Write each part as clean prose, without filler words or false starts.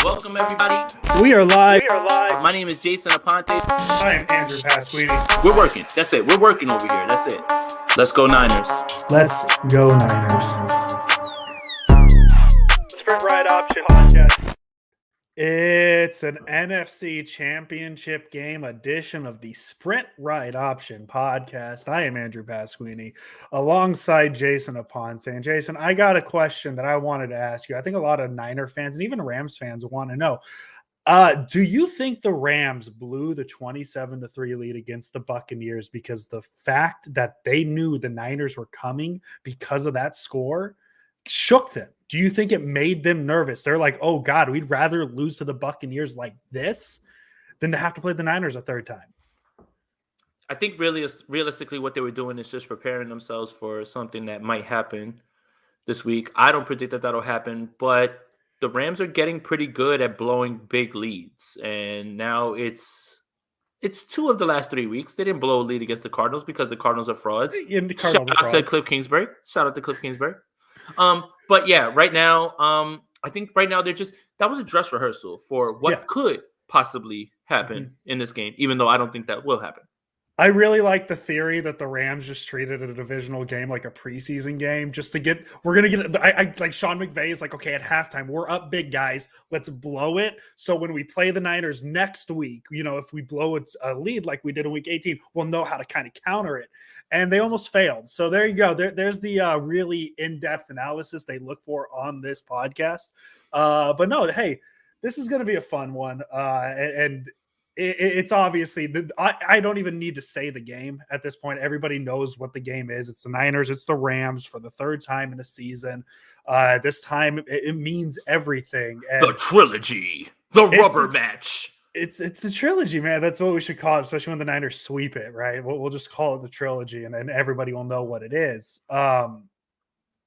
Welcome, everybody. We are live. My name is Jason Aponte. I am Andrew Pasquini. We're working. That's it. We're working over here. That's it. Let's go Niners. Let's go Niners. Sprint Ride Option Podcast. It's an NFC Championship Game edition of the Sprint Ride Option Podcast. I am Andrew Pasquini alongside Jason Aponte. And Jason, I got a question that I wanted to ask you. I think a lot of Niner fans and even Rams fans want to know. Do you think the Rams blew the 27-3 lead against the Buccaneers because the fact that they knew the Niners were coming because of that score shook them? Do you think it made them nervous? They're like, oh God, we'd rather lose to the Buccaneers like this than to have to play the Niners a third time. I think really, realistically what they were doing is just preparing themselves for something that might happen this week. I don't predict that that'll happen, but the Rams are getting pretty good at blowing big leads. And now it's 2 of the last 3 weeks. They didn't blow a lead against the Cardinals because the Cardinals are frauds. Shout out to Cliff Kingsbury. But yeah, right now, I think right now that was a dress rehearsal for what could possibly happen in this game, even though I don't think that will happen. I really like the theory that the Rams just treated a divisional game like a preseason game just to get, I like Sean McVay is like, okay, at halftime, we're up big, guys. Let's blow it. So when we play the Niners next week, if we blow a lead like we did in week 18, we'll know how to kind of counter it. And they almost failed. So there you go. There's the really in-depth analysis they look for on this podcast. But no, hey, this is going to be a fun one. And it's obviously I don't even need to say the game at this point. Everybody knows what the game is. It's the Niners. It's the Rams for the third time in a season. This time it means everything. And the trilogy, the rubber match. It's the trilogy, man. That's what we should call it, especially when the Niners sweep it, right? We'll just call it the trilogy, and everybody will know what it is. But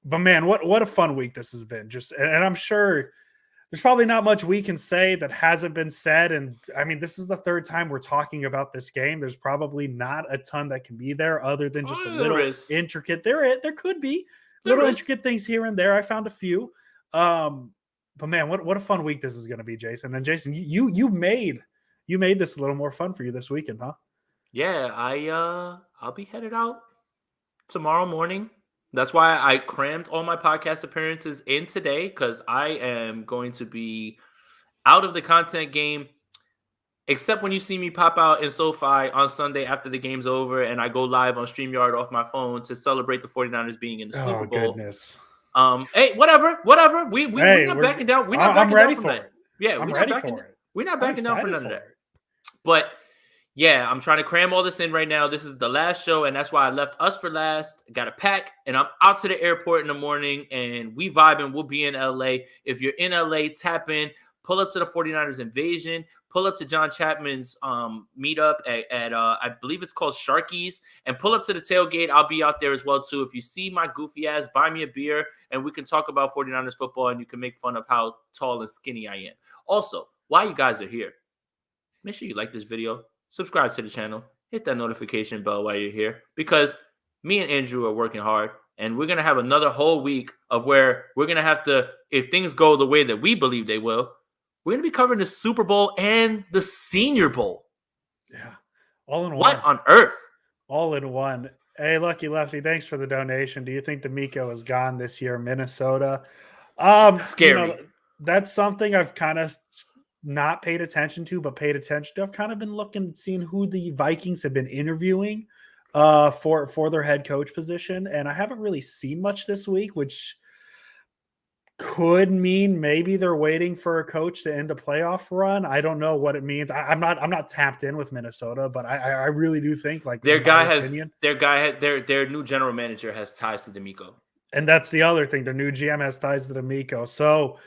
man, what a fun week this has been. And I'm sure there's probably not much we can say that hasn't been said. And I mean, this is the third time we're talking about this game. There's probably not a ton that can be there other than just a little intricate. There could be little intricate things here and there. I found a few. But man, what a fun week this is going to be, Jason. And Jason, you made this a little more fun for you this weekend, huh? Yeah, I'll be headed out tomorrow morning. That's why I crammed all my podcast appearances in today, because I am going to be out of the content game, except when you see me pop out in SoFi on Sunday after the game's over and I go live on StreamYard off my phone to celebrate the 49ers being in the Super Bowl. Goodness. Hey, whatever. We're not backing down. We're not backing down from that. Yeah, I'm ready for it. We're not backing down for none of that. But yeah, I'm trying to cram all this in right now. This is the last show, and that's why I left us for last. Got a pack, and I'm out to the airport in the morning, and we vibing. We'll be in LA. If you're in LA, tap in. Pull up to the 49ers Invasion. Pull up to John Chapman's meetup at I believe it's called Sharky's, and pull up to the tailgate. I'll be out there as well, too. If you see my goofy ass, buy me a beer, and we can talk about 49ers football, and you can make fun of how tall and skinny I am. Also, while you guys are here, make sure you like this video. Subscribe to the channel, hit that notification bell while you're here, because me and Andrew are working hard, and we're going to have another whole week of where we're going to have to, if things go the way that we believe they will, we're going to be covering the Super Bowl and the Senior Bowl. Yeah, all in one. What on earth? All in one. Hey, Lucky Lefty, thanks for the donation. Do you think D'Amico is gone this year, Minnesota? Scary. That's something I've kind of not paid attention to, but paid attention to. I've kind of been seeing who the Vikings have been interviewing for their head coach position, and I haven't really seen much this week, which could mean maybe they're waiting for a coach to end a playoff run. I don't know what it means. I'm not tapped in with Minnesota, but I really do think like their new general manager has ties to D'Amico, and that's the other thing. Their new GM has ties to D'Amico, so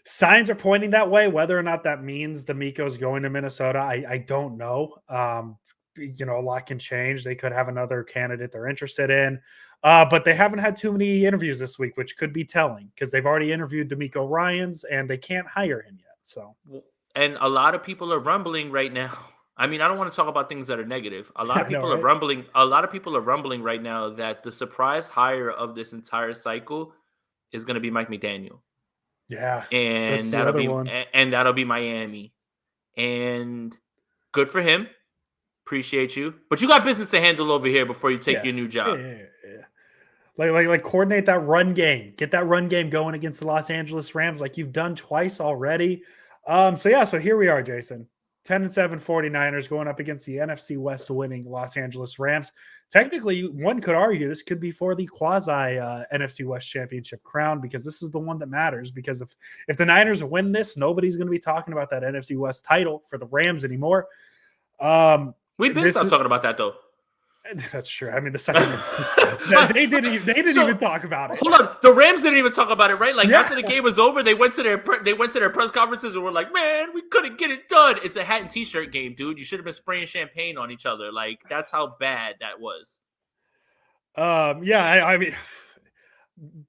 signs are pointing that way. Whether or not that means D'Amico's going to Minnesota, I don't know. A lot can change. They could have another candidate they're interested in. But they haven't had too many interviews this week, which could be telling because they've already interviewed D'Amico Ryans and they can't hire him yet. So, and a lot of people are rumbling right now. I mean, I don't want to talk about things that are negative. A lot of people are rumbling. A lot of people are rumbling right now that the surprise hire of this entire cycle is going to be Mike McDaniel. Yeah, that's and the other one. that'll be Miami. And good for him. Appreciate you. But you got business to handle over here before you take Yeah. your new job. Yeah. Like coordinate that run game. Get that run game going against the Los Angeles Rams like you've done twice already. So here we are, Jason. 10-7 49ers going up against the NFC West winning Los Angeles Rams. Technically, one could argue this could be for the quasi NFC West championship crown, because this is the one that matters. Because if the Niners win this, nobody's going to be talking about that NFC West title for the Rams anymore. We've been stopped talking about that, though. That's true. I mean, the second they didn't even talk about it. Hold on, the Rams didn't even talk about it, right? Like after the game was over, they went to their press conferences and were like, "Man, we couldn't get it done." It's a hat and t-shirt game, dude. You should have been spraying champagne on each other. Like that's how bad that was. I mean,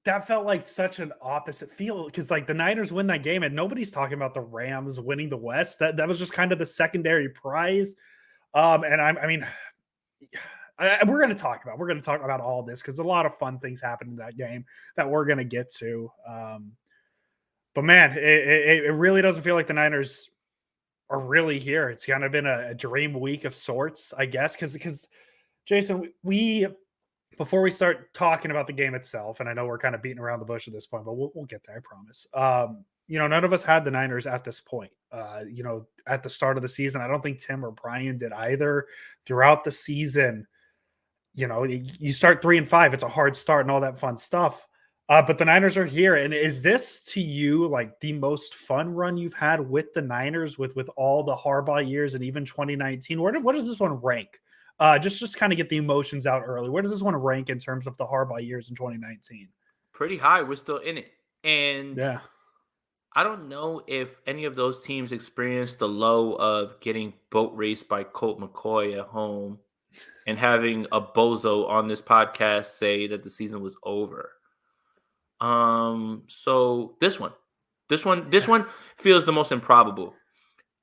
that felt like such an opposite feel, because like the Niners win that game and nobody's talking about the Rams winning the West. That was just kind of the secondary prize. We're going to talk about all this because a lot of fun things happened in that game that we're going to get to. But man, it really doesn't feel like the Niners are really here. It's kind of been a dream week of sorts, I guess. Because Jason, before we start talking about the game itself, and I know we're kind of beating around the bush at this point, but we'll get there, I promise. None of us had the Niners at this point. At the start of the season, I don't think Tim or Brian did either. Throughout the season, you start 3-5. It's a hard start and all that fun stuff. But the Niners are here. And is this to you like the most fun run you've had with the Niners with all the Harbaugh years and even 2019? What does this one rank? Just kind of get the emotions out early. Where does this one rank in terms of the Harbaugh years in 2019? Pretty high. We're still in it. And yeah. I don't know if any of those teams experienced the low of getting boat raced by Colt McCoy at home and having a bozo on this podcast say that the season was over. So this one feels the most improbable.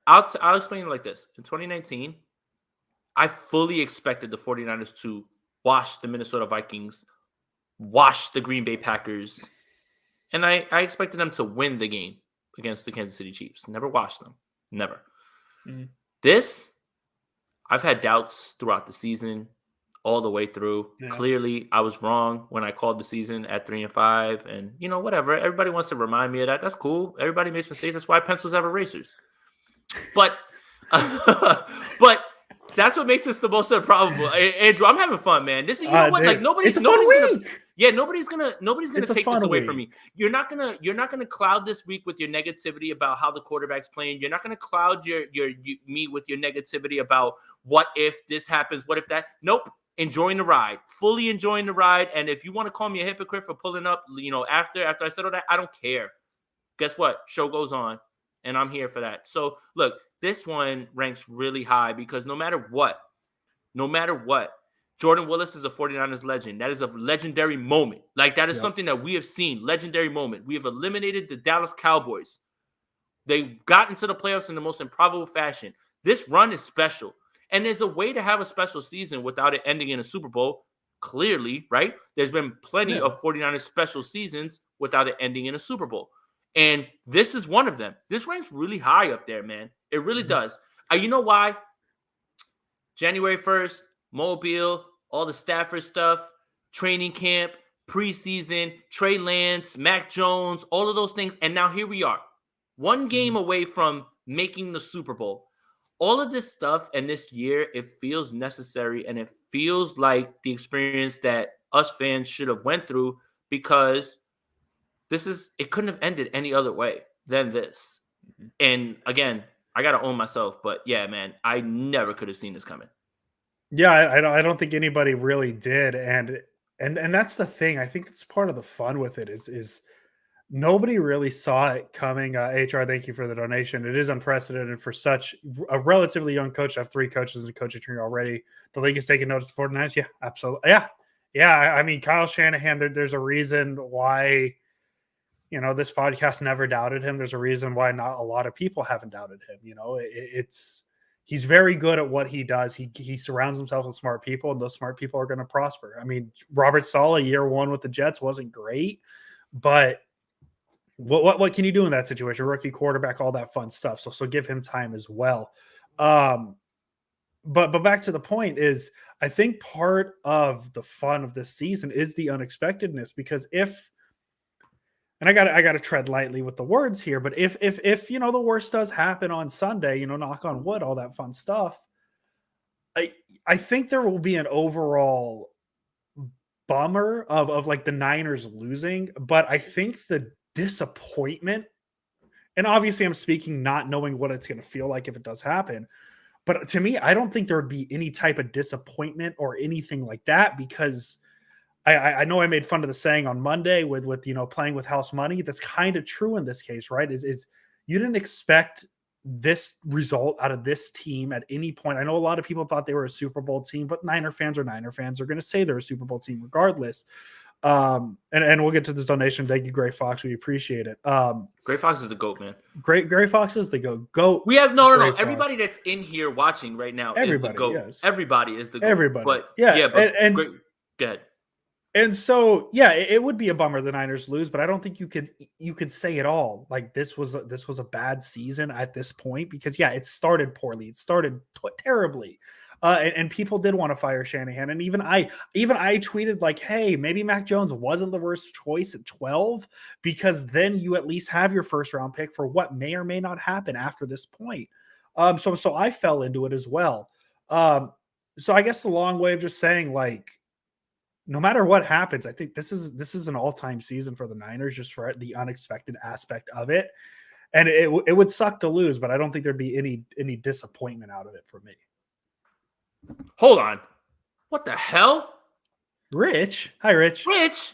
I'll explain it like this. In 2019, I fully expected the 49ers to wash the Minnesota Vikings, wash the Green Bay Packers, and I expected them to win the game against the Kansas City Chiefs. Never wash them. Never. Mm. This, I've had doubts throughout the season, all the way through. Yeah. Clearly, I was wrong when I called the season at 3-5. And, whatever. Everybody wants to remind me of that. That's cool. Everybody makes mistakes. That's why pencils have erasers. But that's what makes this the most improbable. Andrew, I'm having fun, man. This is, what? Dude, like nobody's gonna take this away from me. You're not gonna cloud this week with your negativity about how the quarterback's playing. You're not gonna cloud me with your negativity about what if this happens, what if that. Nope. Enjoying the ride, fully enjoying the ride. And if you want to call me a hypocrite for pulling up, after I said all that, I don't care. Guess what? Show goes on, and I'm here for that. So look, this one ranks really high because no matter what, Jordan Willis is a 49ers legend. That is a legendary moment. Like that is something that we have seen. Legendary moment. We have eliminated the Dallas Cowboys. They got into the playoffs in the most improbable fashion. This run is special. And there's a way to have a special season without it ending in a Super Bowl, clearly, right? There's been plenty of 49ers special seasons without it ending in a Super Bowl. And this is one of them. This ranks really high up there, man. It really does. You know why? January 1st, Mobile, all the Stafford stuff, training camp, preseason, Trey Lance, Mac Jones, all of those things. And now here we are, one game away from making the Super Bowl. All of this stuff and this year, it feels necessary and it feels like the experience that us fans should have went through because it couldn't have ended any other way than this. Mm-hmm. And again, I got to own myself, but yeah, man, I never could have seen this coming. Yeah, I don't think anybody really did. And that's the thing. I think that's part of the fun with it is nobody really saw it coming. HR, thank you for the donation. It is unprecedented for such a relatively young coach to have 3 coaches in the coaching tree already. The league is taking notice of the 49ers. Yeah, absolutely. Yeah. I mean, Kyle Shanahan, there's a reason why, this podcast never doubted him. There's a reason why not a lot of people haven't doubted him. He's very good at what he does. He surrounds himself with smart people, and those smart people are going to prosper. I mean, Robert Saleh, year 1 with the Jets wasn't great, but What can you do in that situation? Rookie quarterback, all that fun stuff. So give him time as well. But back to the point is, I think part of the fun of this season is the unexpectedness, because and I got to tread lightly with the words here, but if the worst does happen on Sunday, knock on wood, all that fun stuff, I think there will be an overall bummer of like the Niners losing, but I think the disappointment, and obviously I'm speaking not knowing what it's going to feel like if it does happen, but to me, I don't think there would be any type of disappointment or anything like that, because I know I made fun of the saying on Monday with playing with house money. That's kind of true in this case, right? Is you didn't expect this result out of this team at any point. I know a lot of people thought they were a Super Bowl team, but Niner fans are Niner fans. They're going to say they're a Super Bowl team regardless. And we'll get to this donation. Thank you, Gray Fox. We appreciate it. Gray Fox is the GOAT, man. Gray Fox is the GOAT. We have no. Everybody that's in here watching right now is the GOAT. Yes. Everybody is the GOAT. Everybody. But yeah. But go ahead. And so, yeah, it would be a bummer the Niners lose, but I don't think you could say it all like this was a bad season at this point, because it started poorly. It started terribly. And people did want to fire Shanahan. And even I tweeted like, hey, maybe Mac Jones wasn't the worst choice at 12, because then you at least have your first round pick for what may or may not happen after this point. So I fell into it as well. So I guess the long way of just saying, like, no matter what happens, I think this is an all-time season for the Niners, just for the unexpected aspect of it. And it would suck to lose, but I don't think there'd be any disappointment out of it for me. Hold on. What the hell? Rich. Hi, Rich. Rich?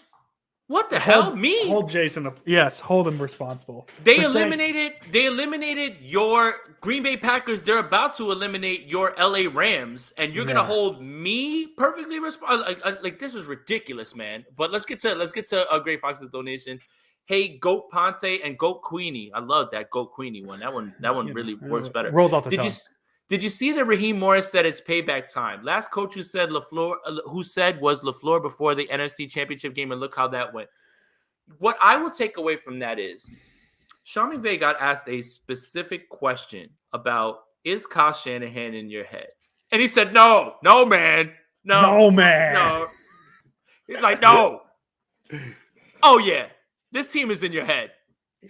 What the hell? Me? Hold Jason up. Yes, hold him responsible. They eliminated your Green Bay Packers. They're about to eliminate your LA Rams, and you're gonna hold me perfectly responsible. Like this is ridiculous, man. But let's get to Gray Fox's donation. Hey, Goat Ponte and Goat Queenie. I love that Goat Queenie one. That one really works better. Rolls off the tongue. Did you see that Raheem Morris said it's payback time? Last coach who said was LaFleur before the NFC Championship game, and look how that went. What I will take away from that is Sean McVay got asked a specific question about, is Kyle Shanahan in your head? And he said, no, man. No, man. No. He's like, no. Oh, yeah. This team is in your head.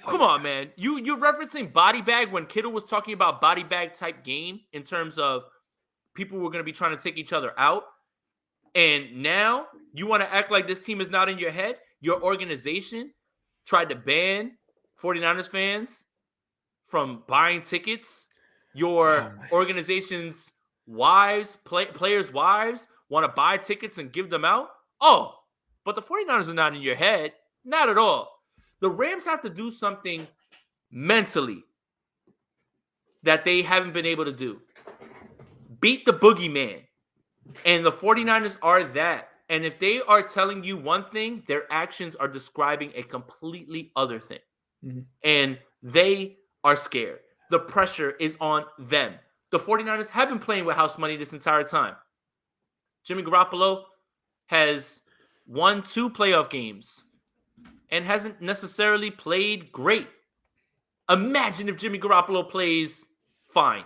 Come on, man. You're referencing body bag when Kittle was talking about body bag type game in terms of people were going to be trying to take each other out. And now you want to act like this team is not in your head? Your organization tried to ban 49ers fans from buying tickets. Your organization's wives, players' wives, want to buy tickets and give them out. Oh, but the 49ers are not in your head. Not at all. The Rams have to do something mentally that they haven't been able to do. Beat the boogeyman. And the 49ers are that. And if they are telling you one thing, their actions are describing a completely other thing. Mm-hmm. And they are scared. The pressure is on them. The 49ers have been playing with house money this entire time. Jimmy Garoppolo has won 2 playoff games and hasn't necessarily played great. Imagine if Jimmy Garoppolo plays fine.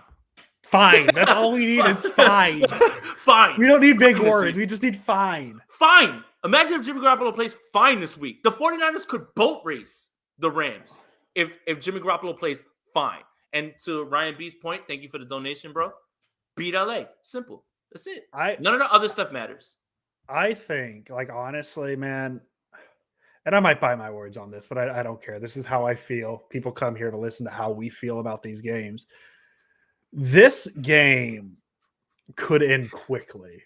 Fine. That's all we need is fine. Fine. We don't need big words. We just need fine. Fine. Imagine if Jimmy Garoppolo plays fine this week. The 49ers could boat race the Rams if Jimmy Garoppolo plays fine. And to Ryan B's point, thank you for the donation, bro. Beat LA. Simple. That's it. None of the other stuff matters. I think, like, honestly, man, and I might buy my words on this, but I don't care. This is how I feel. People come here to listen to how we feel about these games. This game could end quickly.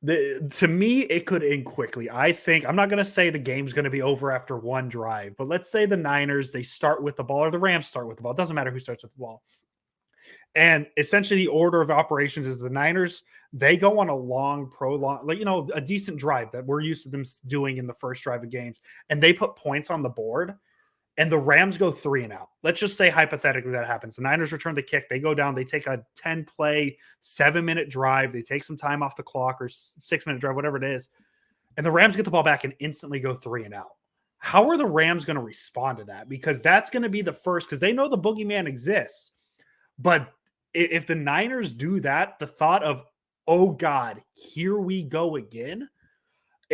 To me, it could end quickly. I think, I'm not going to say the game's going to be over after one drive, but let's say the Niners, they start with the ball, or the Rams start with the ball. It doesn't matter who starts with the ball. And essentially the order of operations is the Niners, they go on a long, a decent drive that we're used to them doing in the first drive of games. And they put points on the board, and the Rams go 3 and out. Let's just say hypothetically that happens. The Niners return the kick. They go down. They take a 10-play, 7-minute drive. They take some time off the clock, or 6-minute drive, whatever it is. And the Rams get the ball back and instantly go 3 and out. How are the Rams going to respond to that? Because that's going to be the first, because they know the boogeyman exists. But if the Niners do that, the thought of, oh God, here we go again,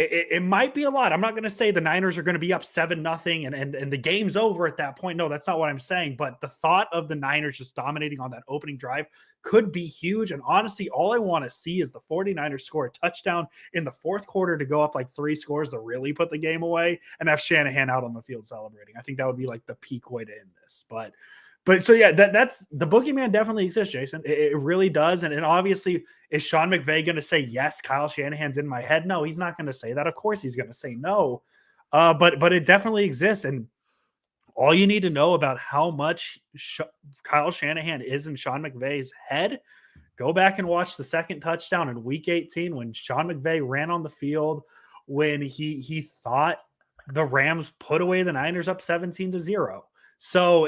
it might be a lot. I'm not going to say the Niners are going to be up 7-0 and the game's over at that point. No, that's not what I'm saying. But the thought of the Niners just dominating on that opening drive could be huge. And honestly, all I want to see is the 49ers score a touchdown in the fourth quarter to go up like 3 scores to really put the game away and have Shanahan out on the field celebrating. I think that would be like the peak way to end this. But so yeah, that's the boogeyman definitely exists, Jason. It really does. And obviously, is Sean McVay going to say, yes, Kyle Shanahan's in my head? No, he's not going to say that. Of course, he's going to say no. But it definitely exists. And all you need to know about how much Kyle Shanahan is in Sean McVay's head, go back and watch the second touchdown in Week 18 when Sean McVay ran on the field, when he thought the Rams put away the Niners up 17-0. So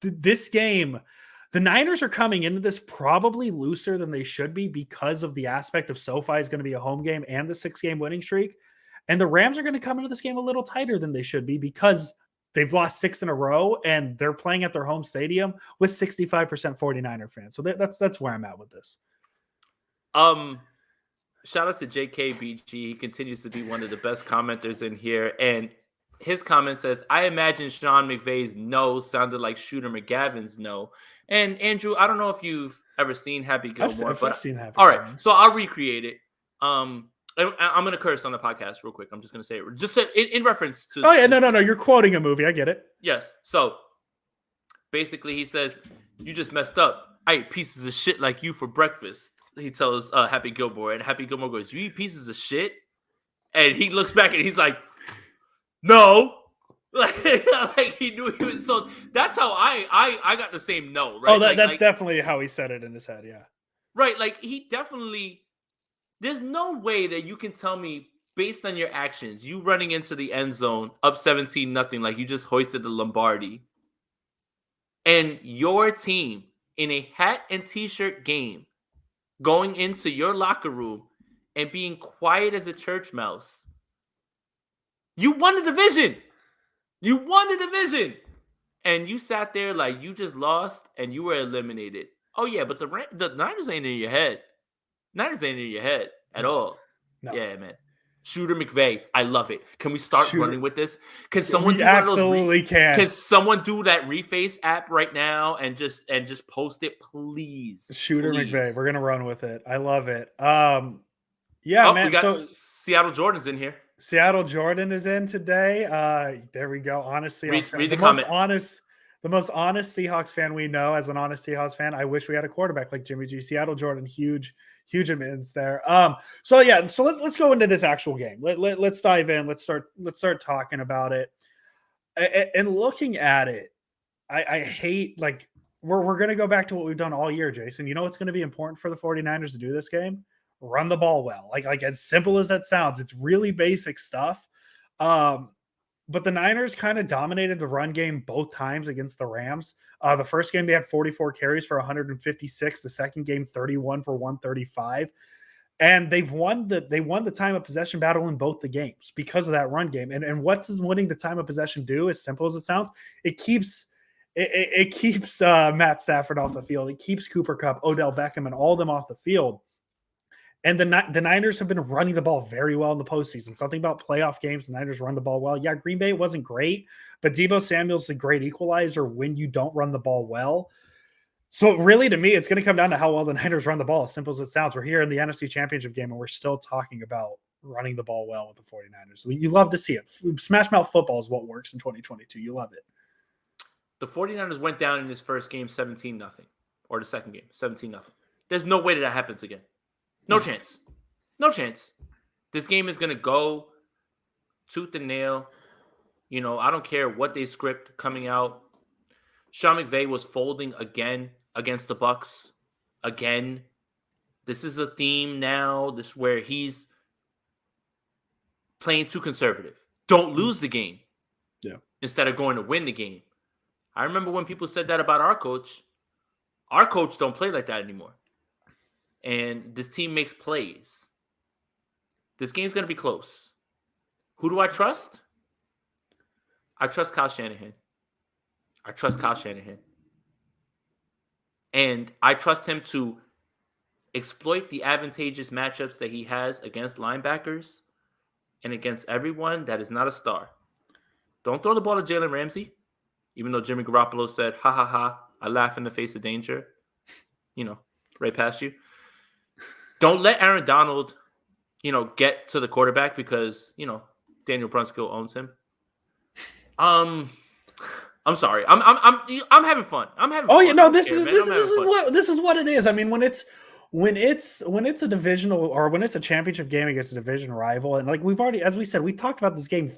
this game, the Niners are coming into this probably looser than they should be because of the aspect of SoFi is going to be a home game and the 6-game winning streak. And the Rams are going to come into this game a little tighter than they should be because they've lost 6 in a row and they're playing at their home stadium with 65% 49er fans. So that's where I'm at with this. Shout out to JKBG. He continues to be one of the best commenters in here. And his comment says, I imagine Sean McVay's no sounded like Shooter McGavin's no. And Andrew, I don't know if you've ever seen Happy Gilmore. I've seen Happy All Gilmore. right, so I'll recreate it. I'm going to curse on the podcast real quick. I'm just going to say it just in reference to... Oh, yeah, no. You're quoting a movie. I get it. Yes. So basically he says, you just messed up. I ate pieces of shit like you for breakfast. He tells Happy Gilmore. And Happy Gilmore goes, you eat pieces of shit? And he looks back and he's like... No, like he knew he was. So that's how I got the same no, right? Oh, that's definitely how he said it in his head, yeah. Right, like he definitely. There's no way that you can tell me based on your actions, you running into the end zone up 17-0, like you just hoisted the Lombardi, and your team in a hat and t-shirt game going into your locker room and being quiet as a church mouse. You won the division. You won the division. And you sat there like you just lost and you were eliminated. Oh, yeah, but the Niners ain't in your head. Niners ain't in your head at all. No. Yeah, man. Shooter McVay, I love it. Can we start running with this? Can someone absolutely can. Can someone do that Reface app right now and just post it, please? Shooter please. McVay, we're gonna run with it. I love it. Yeah, man. We got Seattle Jordan's in here. Seattle Jordan is in today. There we go. Honestly, read the comment. The most honest Seahawks fan we know. As an honest Seahawks fan, I wish we had a quarterback like Jimmy G. Seattle Jordan, huge immense there. So let's go into this actual game. Let's dive in. Let's start talking about it. And looking at it, I hate, like, we're going to go back to what we've done all year, Jason. You know what's going to be important for the 49ers to do this game? Run the ball well. Like as simple as that sounds, it's really basic stuff. But the Niners kind of dominated the run game both times against the Rams. The first game, they had 44 carries for 156. The second game, 31 for 135. And they won the time of possession battle in both the games because of that run game. And what does winning the time of possession do? As simple as it sounds, it keeps Matt Stafford off the field. It keeps Cooper Kupp, Odell Beckham, and all of them off the field. And the Niners have been running the ball very well in the postseason. Something about playoff games, the Niners run the ball well. Yeah, Green Bay wasn't great, but Deebo Samuel's a great equalizer when you don't run the ball well. So really, to me, it's going to come down to how well the Niners run the ball, as simple as it sounds. We're here in the NFC Championship game, and we're still talking about running the ball well with the 49ers. You love to see it. Smash mouth football is what works in 2022. You love it. The 49ers went down in his first game 17-0, or the second game 17-0. There's no way that happens again. No chance. No chance. This game is going to go tooth and nail. You know, I don't care what they script coming out. Sean McVay was folding again against the Bucs. Again. This is a theme now. This is where he's playing too conservative. Don't lose the game. Yeah. Instead of going to win the game. I remember when people said that about our coach. Our coach don't play like that anymore. And this team makes plays. This game's going to be close. Who do I trust? I trust Kyle Shanahan. And I trust him to exploit the advantageous matchups that he has against linebackers and against everyone that is not a star. Don't throw the ball to Jalen Ramsey, even though Jimmy Garoppolo said, ha, ha, ha, I laugh in the face of danger. Right past you. Don't let Aaron Donald, get to the quarterback because, Daniel Brunskill owns him. I'm sorry. I'm having fun. Oh, fun. This is what it is. I mean, when it's a divisional or when it's a championship game against a division rival, and like we've already, as we said, we talked about this game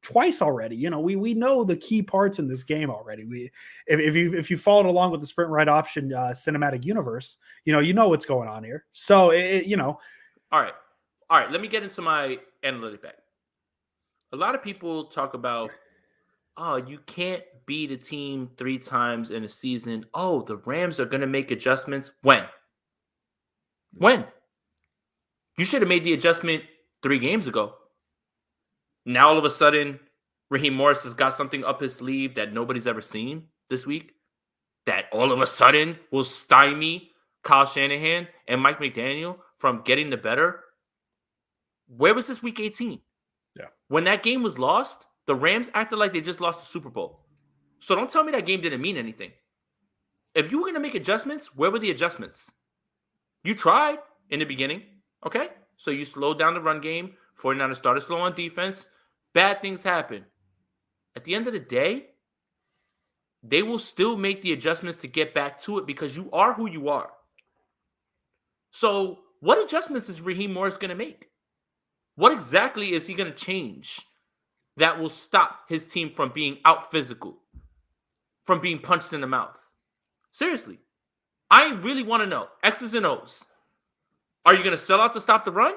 twice already. We know the key parts in this game already. If you followed along with the sprint right option cinematic universe, you know what's going on here. So All right. Let me get into my analytic back. A lot of people talk about, oh, you can't beat a team 3 times in a season. Oh, the Rams are going to make adjustments. When? You should have made the adjustment 3 games ago. Now, all of a sudden, Raheem Morris has got something up his sleeve that nobody's ever seen this week that all of a sudden will stymie Kyle Shanahan and Mike McDaniel from getting the better. Where was this week 18? Yeah. When that game was lost, the Rams acted like they just lost the Super Bowl. So don't tell me that game didn't mean anything. If you were going to make adjustments, where were the adjustments? You tried in the beginning, okay? So you slowed down the run game. 49ers started slow on defense. Bad things happen. At the end of the day, they will still make the adjustments to get back to it because you are who you are. So what adjustments is Raheem Morris going to make? What exactly is he going to change that will stop his team from being out physical, from being punched in the mouth? Seriously. I really want to know. X's and O's. Are you going to sell out to stop the run?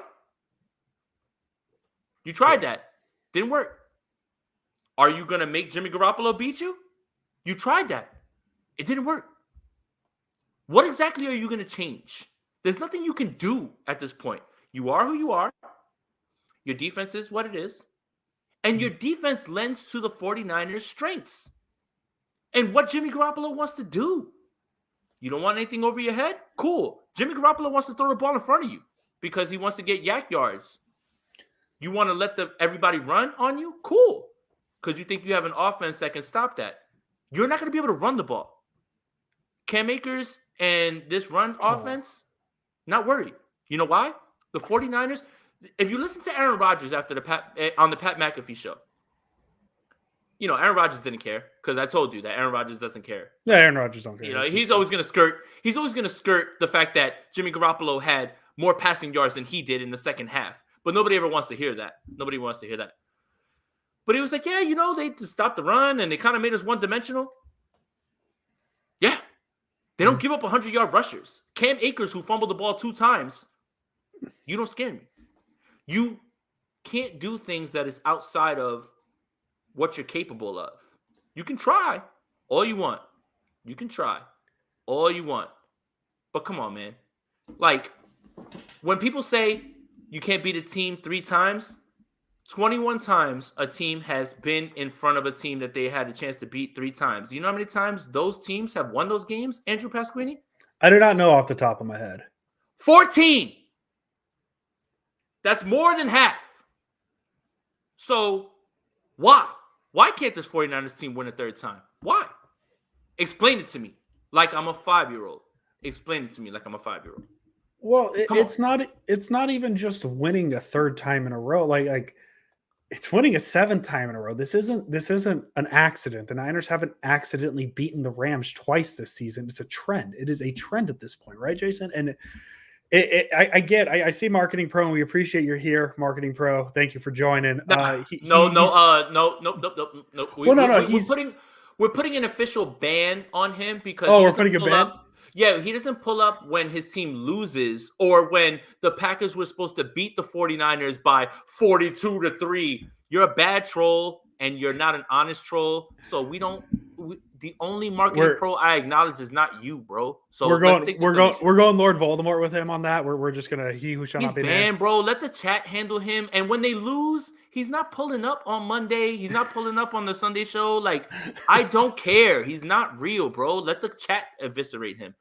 You tried that. Didn't work. Are you going to make Jimmy Garoppolo beat you? You tried that. It didn't work. What exactly are you going to change? There's nothing you can do at this point. You are who you are. Your defense is what it is. And your defense lends to the 49ers' strengths and what Jimmy Garoppolo wants to do. You don't want anything over your head? Cool. Jimmy Garoppolo wants to throw the ball in front of you because he wants to get yak yards. You want to let everybody run on you? Cool. Because you think you have an offense that can stop that. You're not going to be able to run the ball. Cam Akers and this run offense, not worried. You know why? The 49ers, if you listen to Aaron Rodgers on the Pat McAfee show, Aaron Rodgers didn't care because I told you that Aaron Rodgers doesn't care. Yeah, Aaron Rodgers don't care. He's always going to skirt. He's always going to skirt the fact that Jimmy Garoppolo had more passing yards than he did in the second half. But nobody ever wants to hear that. Nobody wants to hear that. But he was like, yeah, they just stopped the run and they kind of made us one-dimensional. Yeah. They don't give up 100-yard rushers. Cam Akers, who fumbled the ball 2 times, you don't scare me. You can't do things that is outside of what you're capable of. You can try all you want. You can try all you want. But come on, man. Like, when people say you can't beat a team 3 times, 21 times a team has been in front of a team that they had a chance to beat 3 times. You know how many times those teams have won those games, Andrew Pasquini? I do not know off the top of my head. 14! That's more than half. So, why? Why can't this 49ers team win a 3rd time? Why? Explain it to me like I'm a 5-year-old. Explain it to me like I'm a 5-year-old. Well, it's not even just winning a 3rd time in a row. Like it's winning a 7th time in a row. This isn't an accident. The Niners haven't accidentally beaten the Rams twice this season. It's a trend. It is a trend at this point, right, Jason? And I see Marketing Pro, and we appreciate you're here, Marketing Pro. Thank you for joining. No. We're putting an official ban on him because we're putting a ban. Yeah, he doesn't pull up when his team loses or when the Packers were supposed to beat the 49ers by 42-3. You're a bad troll and you're not an honest troll. So the only marketing pro I acknowledge is not you, bro. So we're going Lord Voldemort with him on that. We're just gonna he who shall not be named. He's banned, bro. Let the chat handle him. And when they lose, he's not pulling up on Monday. He's not pulling up on the Sunday show. Like, I don't care. He's not real, bro. Let the chat eviscerate him.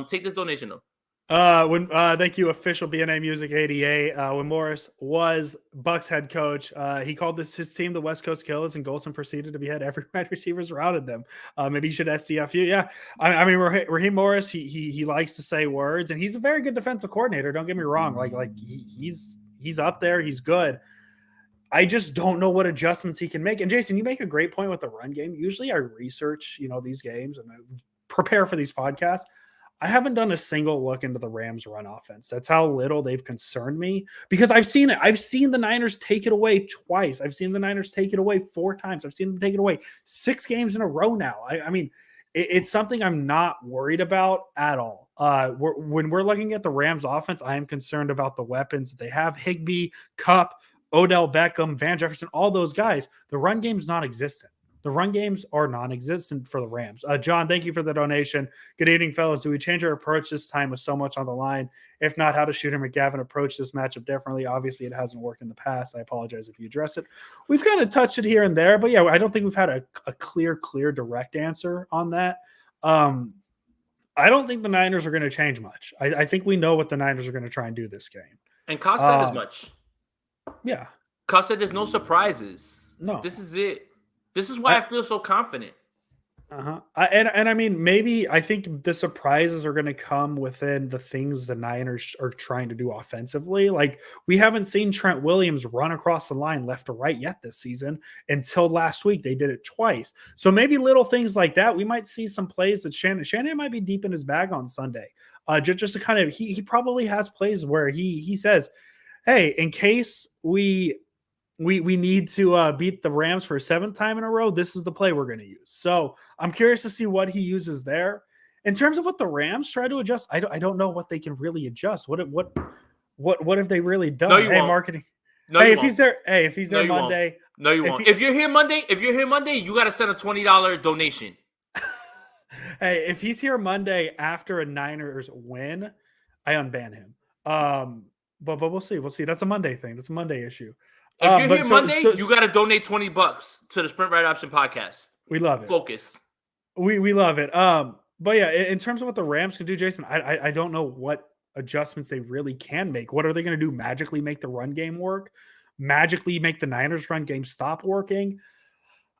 Take this donation though. Thank you, official BNA Music 88. When Morris was Bucks head coach, he called his team the West Coast Killers, and Golson proceeded to behead every wide receivers routed them. Maybe he should SCFU. Yeah, I mean Raheem Morris, he likes to say words, and he's a very good defensive coordinator. Don't get me wrong. He's up there. He's good. I just don't know what adjustments he can make. And Jason, you make a great point with the run game. Usually, I research these games and I prepare for these podcasts. I haven't done a single look into the Rams run offense. That's how little they've concerned me, because I've seen it. I've seen the Niners take it away twice. I've seen the Niners take it away 4 times. I've seen them take it away 6 games in a row now. I mean, it's something I'm not worried about at all. When we're looking at the Rams offense, I am concerned about the weapons that they have. Higbee, Kupp, Odell Beckham, Van Jefferson, all those guys. The run game's non-existent. The run games are non-existent for the Rams. John, thank you for the donation. Good evening, fellas. Do we change our approach this time with so much on the line? If not, how does Shooter McGavin approach this matchup differently? Obviously, it hasn't worked in the past. I apologize if you address it. We've kind of touched it here and there, but yeah, I don't think we've had a clear, direct answer on that. I don't think the Niners are going to change much. I think we know what the Niners are going to try and do this game. And Kyle said as much. Yeah. Kyle said there's no surprises. No. This is it. This is why I feel so confident. And I mean, maybe I think the surprises are going to come within the things the Niners are trying to do offensively. Like, we haven't seen Trent Williams run across the line left to right yet this season until last week. They did it twice. So maybe little things like that. We might see some plays that Shanahan might be deep in his bag on Sunday. Just to kind of, he probably has plays where he says, hey, in case we need to beat the Rams for a 7th time in a row, this is the play we're going to use. So I'm curious to see what he uses there. In terms of what the Rams try to adjust, I don't know what they can really adjust. What have they really done? No, you won't. Marketing. No, hey, you if won't. he's there, if he's there Monday. No, you won't. If you're here Monday, you got to send a $20 donation. Hey, if he's here Monday after a Niners win, I unban him. But we'll see. We'll see. That's a Monday thing. That's a Monday issue. If you're here Monday, you got to donate $20 to the Sprint Right Option podcast. We love it. Focus. We love it. But yeah, in terms of what the Rams can do, Jason, I don't know what adjustments they really can make. What are they going to do? Magically make the run game work? Magically make the Niners run game stop working?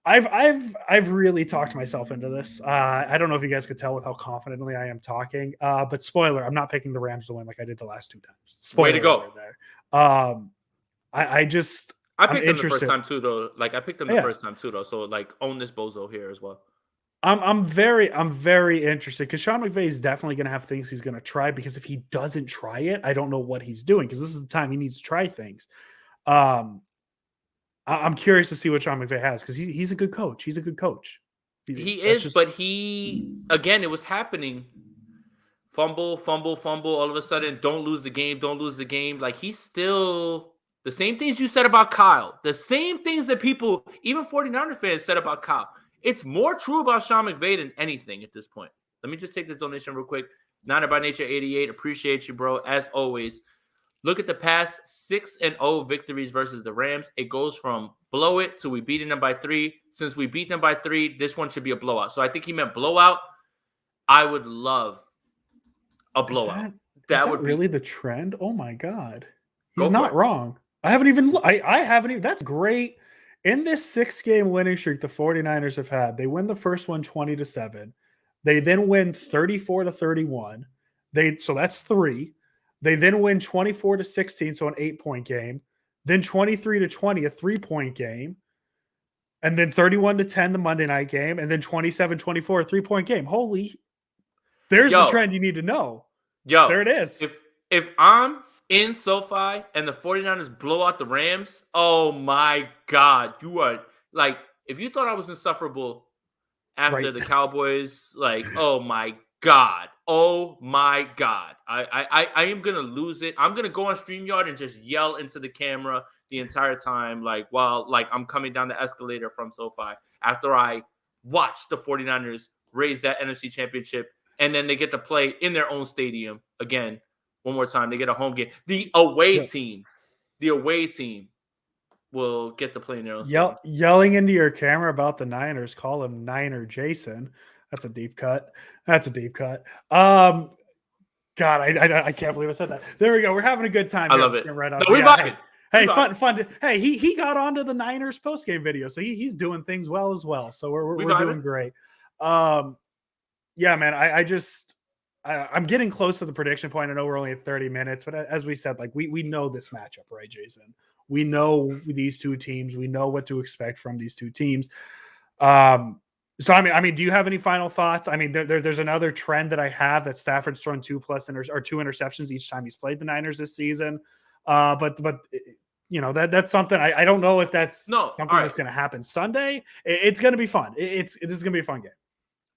I've really talked myself into this. I don't know if you guys could tell with how confidently I am talking. But spoiler, I'm not picking the Rams to win like I did the last 2 times. Spoiler. Way to go. There. I picked them the first time too, though. Like, I picked them the first time too, though. So, like, own this bozo here as well. I'm very interested, because Sean McVay is definitely going to have things he's going to try, because if he doesn't try it, I don't know what he's doing, because this is the time he needs to try things. I'm curious to see what Sean McVay has, because he's a good coach. He's a good coach. But again, it was happening. Fumble. All of a sudden, don't lose the game. Like, he's still the same things you said about Kyle. The same things that people, even 49er fans, said about Kyle. It's more true about Sean McVay than anything at this point. Let me just take this donation real quick. Niner by Nature 88. Appreciate you, bro. As always, look at the past 6-0 victories versus the Rams. It goes from blow it to we beating them by 3. Since we beat them by 3, this one should be a blowout. So I think he meant blowout. I would love a blowout. That would really be the trend. Oh my God. He's not wrong. I haven't even, that's great. In this 6-game winning streak the 49ers have had, they win the first one 20-7. They then win 34-31. So that's 3. They then win 24-16, so an 8-point game. Then 23-20, a 3-point game. And then 31-10, the Monday night game. And then 27-24, a 3-point game. There's the trend you need to know. There it is. If I'm in SoFi and the 49ers blow out the Rams, oh my God. You are, like, if you thought I was insufferable after the Cowboys, like, oh my God. Oh my God. I am going to lose it. I'm going to go on StreamYard and just yell into the camera the entire time, like, while, like, I'm coming down the escalator from SoFi after I watch the 49ers raise that NFC Championship, and then they get to play in their own stadium again. One more time, they get a home game. The away team will get to play in their own stadium. Yelling into your camera about the Niners, call him Niner Jason. That's a deep cut. God, I can't believe I said that. There we go. We're having a good time. I love it. Right no, we're vibing. Hey, fun. Hey, he got onto the Niners postgame video, so he's doing things well as well. So we're doing great. Yeah, man. I'm getting close to the prediction point. I know we're only at 30 minutes, but as we said, like we know this matchup, right, Jason? We know these two teams. We know what to expect from these two teams. So I mean, do you have any final thoughts? I mean, there's another trend that I have that Stafford's thrown two interceptions each time he's played the Niners this season. But you know that's something I don't know if that's something that's going to happen Sunday. It's going to be fun. This is going to be a fun game.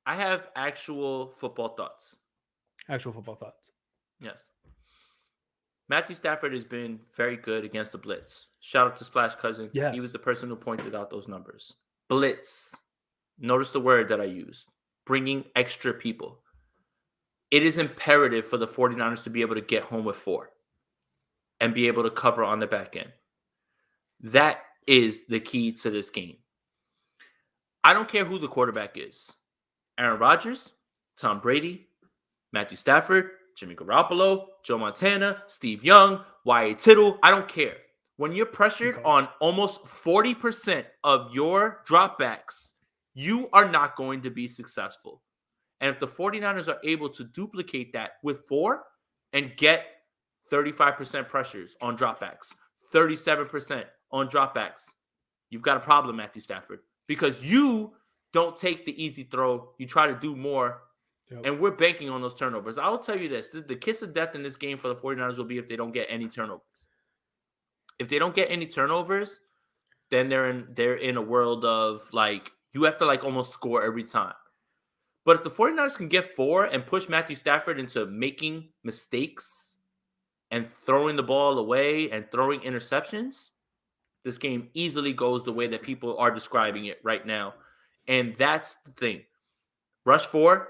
I have actual football thoughts. Yes. Matthew Stafford has been very good against the blitz. Shout out to Splash Cousin. Yes. He was the person who pointed out those numbers. Blitz. Notice the word that I used. Bringing extra people. It is imperative for the 49ers to be able to get home with 4 and be able to cover on the back end. That is the key to this game. I don't care who the quarterback is. Aaron Rodgers, Tom Brady, Matthew Stafford, Jimmy Garoppolo, Joe Montana, Steve Young, Wyatt Tittle. I don't care. When you're pressured on almost 40% of your dropbacks, you are not going to be successful. And if the 49ers are able to duplicate that with 4 and get 35% pressures on dropbacks, 37% on dropbacks, you've got a problem, Matthew Stafford, because you don't take the easy throw. You try to do more. Yep. And we're banking on those turnovers. I will tell you this. The kiss of death in this game for the 49ers will be if they don't get any turnovers. If they don't get any turnovers, then they're in a world of like, you have to like almost score every time. But if the 49ers can get 4 and push Matthew Stafford into making mistakes and throwing the ball away and throwing interceptions, this game easily goes the way that people are describing it right now. And that's the thing. Rush 4,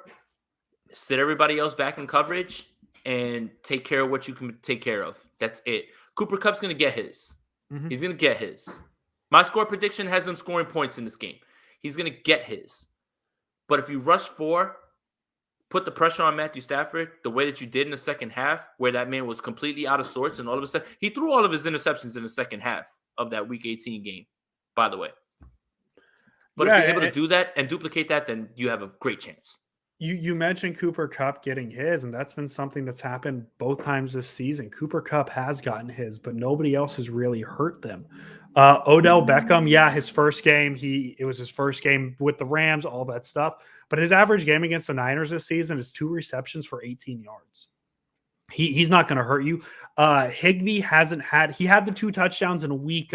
sit everybody else back in coverage, and take care of what you can take care of. That's it. Cooper Kupp's going to get his. Mm-hmm. He's going to get his. My score prediction has them scoring points in this game. He's going to get his. But if you rush 4, put the pressure on Matthew Stafford the way that you did in the second half, where that man was completely out of sorts, and all of a sudden, he threw all of his interceptions in the second half of that Week 18 game, by the way. But if you're able to do that and duplicate that, then you have a great chance. You mentioned Cooper Kupp getting his, and that's been something that's happened both times this season. Cooper Kupp has gotten his, but nobody else has really hurt them. Odell Beckham, his first game, it was his first game with the Rams, all that stuff. But his average game against the Niners this season is 2 receptions for 18 yards. He's not going to hurt you. Higbee had the 2 touchdowns in week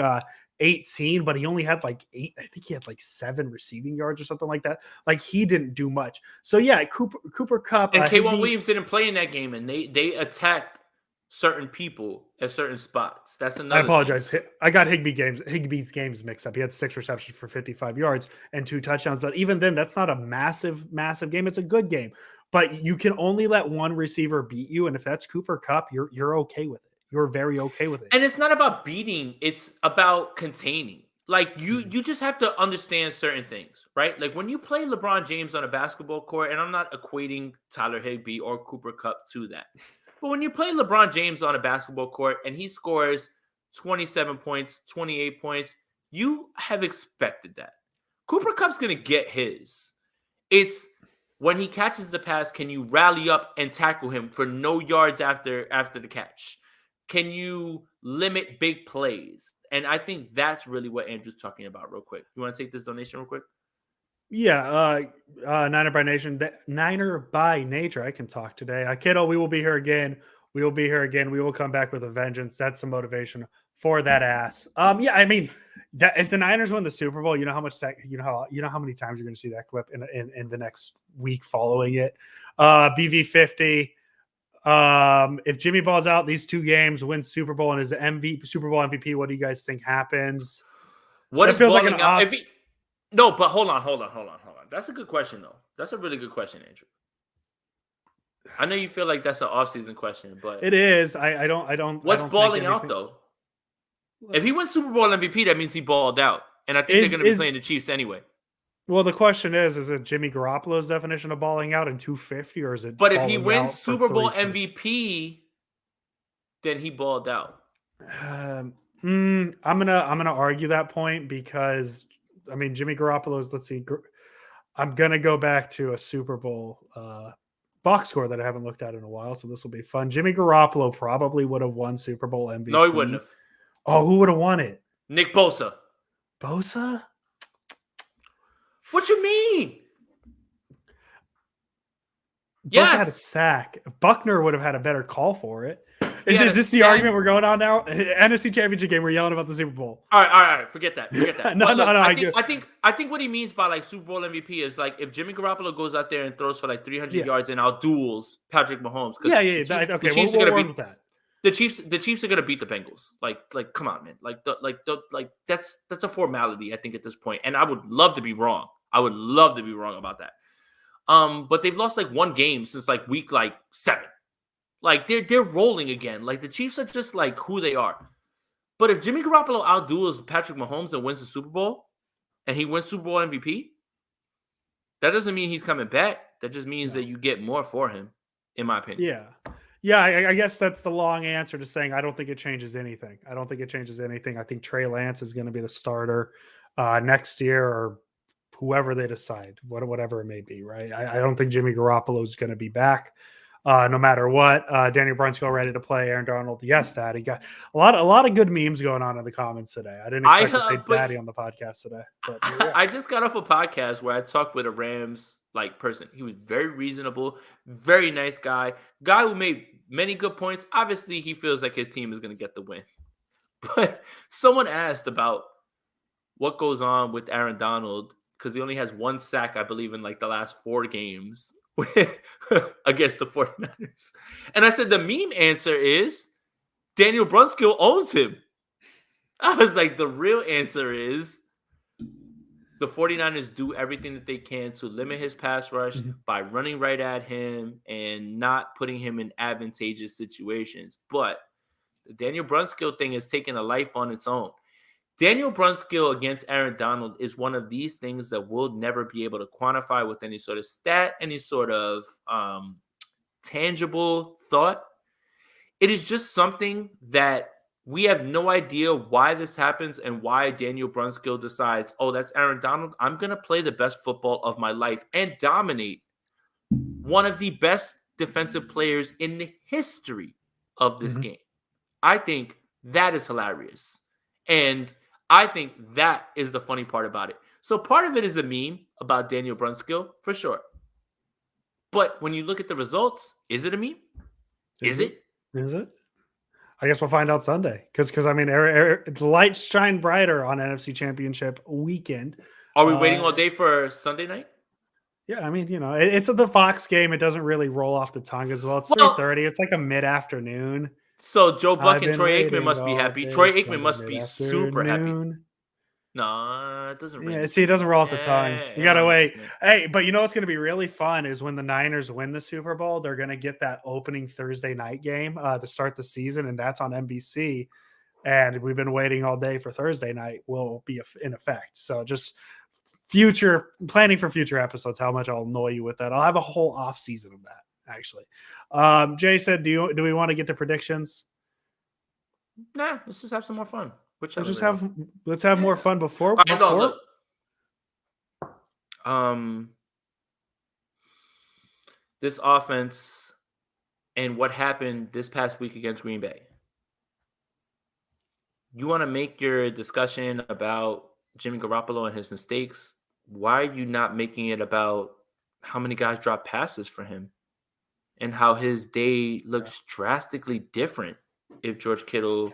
18, but he only had like 8. I think he had like 7 receiving yards or something like that. Like, he didn't do much. So yeah, Cooper Kupp and K'Wan Williams didn't play in that game, and they attacked certain people at certain spots. That's another. I apologize. Thing. I got Higbee's games mixed up. He had 6 receptions for 55 yards and 2 touchdowns. But even then, that's not a massive game. It's a good game, but you can only let one receiver beat you, and if that's Cooper Kupp, you're okay with it. You're very okay with it. And it's not about beating. It's about containing. Like, you just have to understand certain things, right? Like, when you play LeBron James on a basketball court, and I'm not equating Tyler Higbee or Cooper Kupp to that, but when you play LeBron James on a basketball court and he scores 27 points, 28 points, you have expected that. Cooper Kupp's going to get his. It's when he catches the pass, can you rally up and tackle him for no yards after the catch? Can you limit big plays? And I think that's really what Andrew's talking about real quick. You want to take this donation real quick? Yeah. Niner by nature. I can talk today. Kiddo, we will be here again. We will come back with a vengeance. That's some motivation for that ass. I mean, that if the Niners win the Super Bowl, you know how much you know how many times you're going to see that clip in the next week following it. BV50. If Jimmy balls out these 2 games, wins Super Bowl and is Super Bowl MVP, what do you guys think happens? What that is feels balling like an out? No, but hold on. That's a good question, though. That's a really good question, Andrew. I know you feel like that's an off-season question, but It is. I don't. what's I don't think balling out, anything. though? If he wins Super Bowl MVP, that means he balled out. And I think they're Is going to be is playing the Chiefs anyway. well, the question is it Jimmy Garoppolo's definition of balling out in 250, or is it But if he balling wins out for Super Bowl 320? MVP, then he balled out. I'm gonna argue that point because I mean Jimmy Garoppolo's. Let's see. I'm gonna go back to a Super Bowl box score that I haven't looked at in a while, so this will be fun. Jimmy Garoppolo probably would have won Super Bowl MVP. No, he wouldn't have. Oh, who would have won it? Nick Bosa. Bosa? What you mean? Bosa had a Yes. sack. Buckner would have had a better call for it. He had Is a this the sack. argument we're going on now? NFC Championship Game. We're yelling about the Super Bowl. All right. Forget that. No, But look, no, I think what he means by like Super Bowl MVP is like if Jimmy Garoppolo goes out there and throws for like 300 yards and outduels Patrick Mahomes. Yeah. The Okay, Chiefs we'll are gonna run beat with that. the Chiefs are gonna beat the Bengals. Like come on, man. Like that's a formality, I think, at this point. And I would love to be wrong. I would love to be wrong about that. But they've lost like one game since like week like 7. Like they're rolling again. Like the Chiefs are just like who they are. But if Jimmy Garoppolo outduels Patrick Mahomes and wins the Super Bowl, and he wins Super Bowl MVP, that doesn't mean he's coming back. That just means that you get more for him, in my opinion. Yeah. I guess that's the long answer to saying I don't think it changes anything. I think Trey Lance is going to be the starter next year, or whoever they decide, whatever it may be, right? I don't think Jimmy Garoppolo is going to be back no matter what. Daniel Brunskill ready to play. Aaron Donald, yes, Daddy. Got a lot of good memes going on in the comments today. I didn't expect to say Daddy on the podcast today. But I just got off a podcast where I talked with a Rams like person. He was very reasonable, very nice guy who made many good points. Obviously, he feels like his team is going to get the win. But someone asked about what goes on with Aaron Donald because he only has 1 sack, I believe, in like the last 4 games against the 49ers. And I said the meme answer is Daniel Brunskill owns him. I was like, the real answer is the 49ers do everything that they can to limit his pass rush by running right at him and not putting him in advantageous situations. But the Daniel Brunskill thing is taking a life on its own. Daniel Brunskill against Aaron Donald is one of these things that we'll never be able to quantify with any sort of stat, any sort of tangible thought. It is just something that we have no idea why this happens and why Daniel Brunskill decides, oh, that's Aaron Donald. I'm going to play the best football of my life and dominate one of the best defensive players in the history of this game. I think that is hilarious. And I think that is the funny part about it. So part of it is a meme about Daniel Brunskill, for sure. But when you look at the results, is it a meme? Is it? Is it? I guess we'll find out Sunday. Because I mean, the lights shine brighter on NFC Championship weekend. Are we waiting all day for Sunday night? Yeah, I mean, you know, it's the Fox game. It doesn't really roll off the tongue as well. It's 3:30. It's like a mid-afternoon. So Joe Buck and Troy Aikman must be happy. Troy Aikman must be super happy. No, it doesn't really. Yeah, see, it doesn't roll off the tongue. You got to wait. Hey, but you know what's going to be really fun is when the Niners win the Super Bowl, they're going to get that opening Thursday night game to start the season, and that's on NBC. And we've been waiting all day for Thursday night will be in effect. So just planning for future episodes, how much I'll annoy you with that. I'll have a whole off season of that, actually. Jay said, do we want to get to predictions? Nah, let's just have some more fun. Let's have more fun before. Look. This offense and what happened this past week against Green Bay. You want to make your discussion about Jimmy Garoppolo and his mistakes. Why are you not making it about how many guys drop passes for him and how his day looks drastically different if George Kittle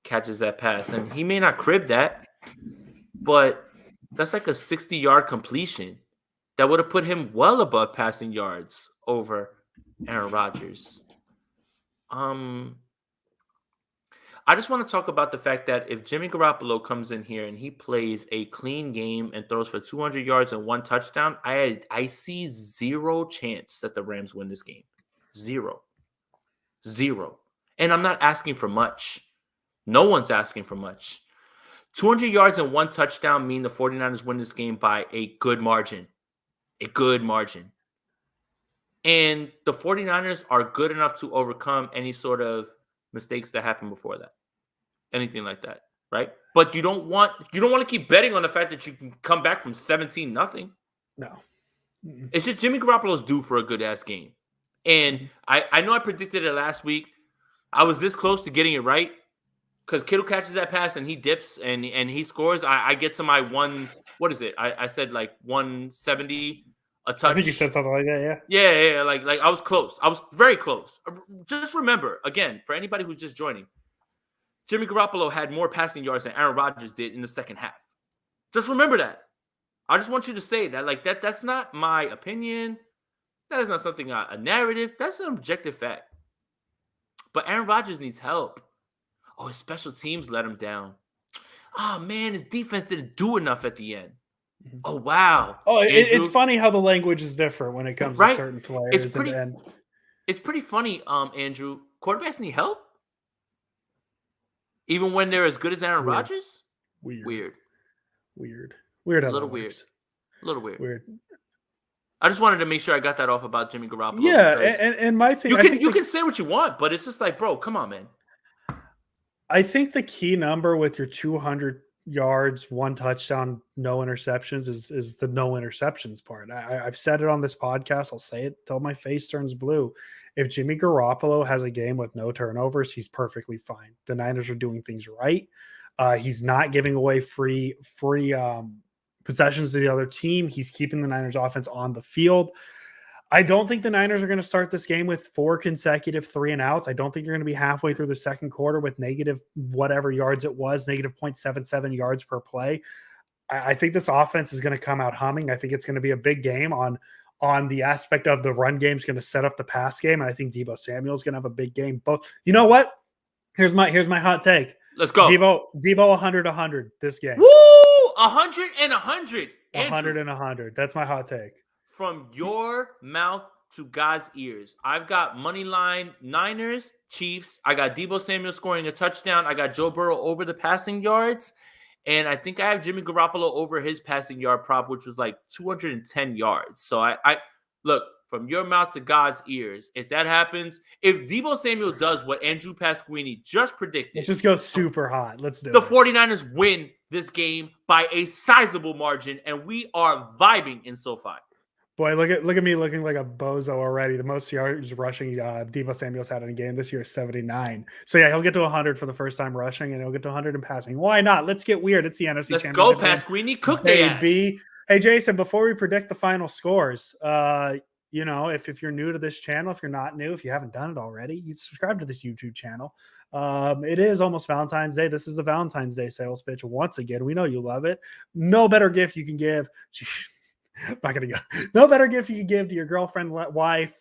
catches that pass? And he may not crib that, but that's like a 60-yard completion that would have put him well above passing yards over Aaron Rodgers. I just want to talk about the fact that if Jimmy Garoppolo comes in here and he plays a clean game and throws for 200 yards and 1 touchdown, I see zero chance that the Rams win this game. Zero. And I'm not asking for much. No one's asking for much. 200 yards and 1 touchdown mean the 49ers win this game by a good margin. A good margin. And the 49ers are good enough to overcome any sort of mistakes that happened before that. Anything like that, right? But you don't want to keep betting on the fact that you can come back from 17-0. No. Mm-mm. It's just Jimmy Garoppolo's due for a good-ass game. And I know I predicted it last week. I was this close to getting it right because Kittle catches that pass and he dips and he scores. I get to my what is it? I said like 170 a touch. I think you said something like that, Yeah. Like I was close. I was very close. Just remember, again, for anybody who's just joining, Jimmy Garoppolo had more passing yards than Aaron Rodgers did in the second half. Just remember that. I just want you to say that. Like that's not my opinion. That is not something a narrative. That's an objective fact. But Aaron Rodgers needs help. Oh, his special teams let him down. Oh, man, his defense didn't do enough at the end. Oh, wow. Oh, it's funny how the language is different when it comes to certain players. It's pretty funny, Andrew. Quarterbacks need help? Even when they're as good as Aaron Rodgers? Weird. A little weird. I just wanted to make sure I got that off about Jimmy Garoppolo. Yeah, and my thing... You can say what you want, but it's just like, bro, come on, man. I think the key number with your 200 yards, 1 touchdown, no interceptions is the no interceptions part. I've said it on this podcast. I'll say it till my face turns blue. If Jimmy Garoppolo has a game with no turnovers, he's perfectly fine. The Niners are doing things right. He's not giving away free possessions to the other team. He's keeping the Niners offense on the field. I don't think the Niners are going to start this game with 4 consecutive 3-and-outs. I don't think you're going to be halfway through the second quarter with negative whatever yards it was, negative 0.77 yards per play. I think this offense is going to come out humming. I think it's going to be a big game on the aspect of the run game is going to set up the pass game. And I think Deebo Samuel is going to have a big game. Both. You know what? Here's my hot take. Let's go. Deebo 100 this game. Woo! 100 and 100. 100 and 100. That's my hot take. From your mouth to God's ears. I've got money line Niners, Chiefs. I got Deebo Samuel scoring a touchdown. I got Joe Burrow over the passing yards. And I think I have Jimmy Garoppolo over his passing yard prop, which was like 210 yards. So I look, from your mouth to God's ears. If that happens, if Deebo Samuel does what Andrew Pasquini just predicted. It just goes super hot. Let's do it. The 49ers win this game by a sizable margin, and we are vibing in SoFi. Boy, look at me looking like a bozo already. The most yards rushing Deebo Samuel's had in a game this year is 79. So yeah, he'll get to 100 for the first time rushing, and he'll get to 100 in passing. Why not? Let's get weird. It's the NFC Championship Game. Let's go, Pasquini. Cook the ass. Hey, Jason, before we predict the final scores, you know, if you're new to this channel, if you're not new, if you haven't done it already, you subscribe to this YouTube channel. It is almost Valentine's Day. This is the Valentine's Day sales pitch. Once again, we know you love it. No better gift you can give. I'm not gonna go. No better gift you can give to your girlfriend, wife,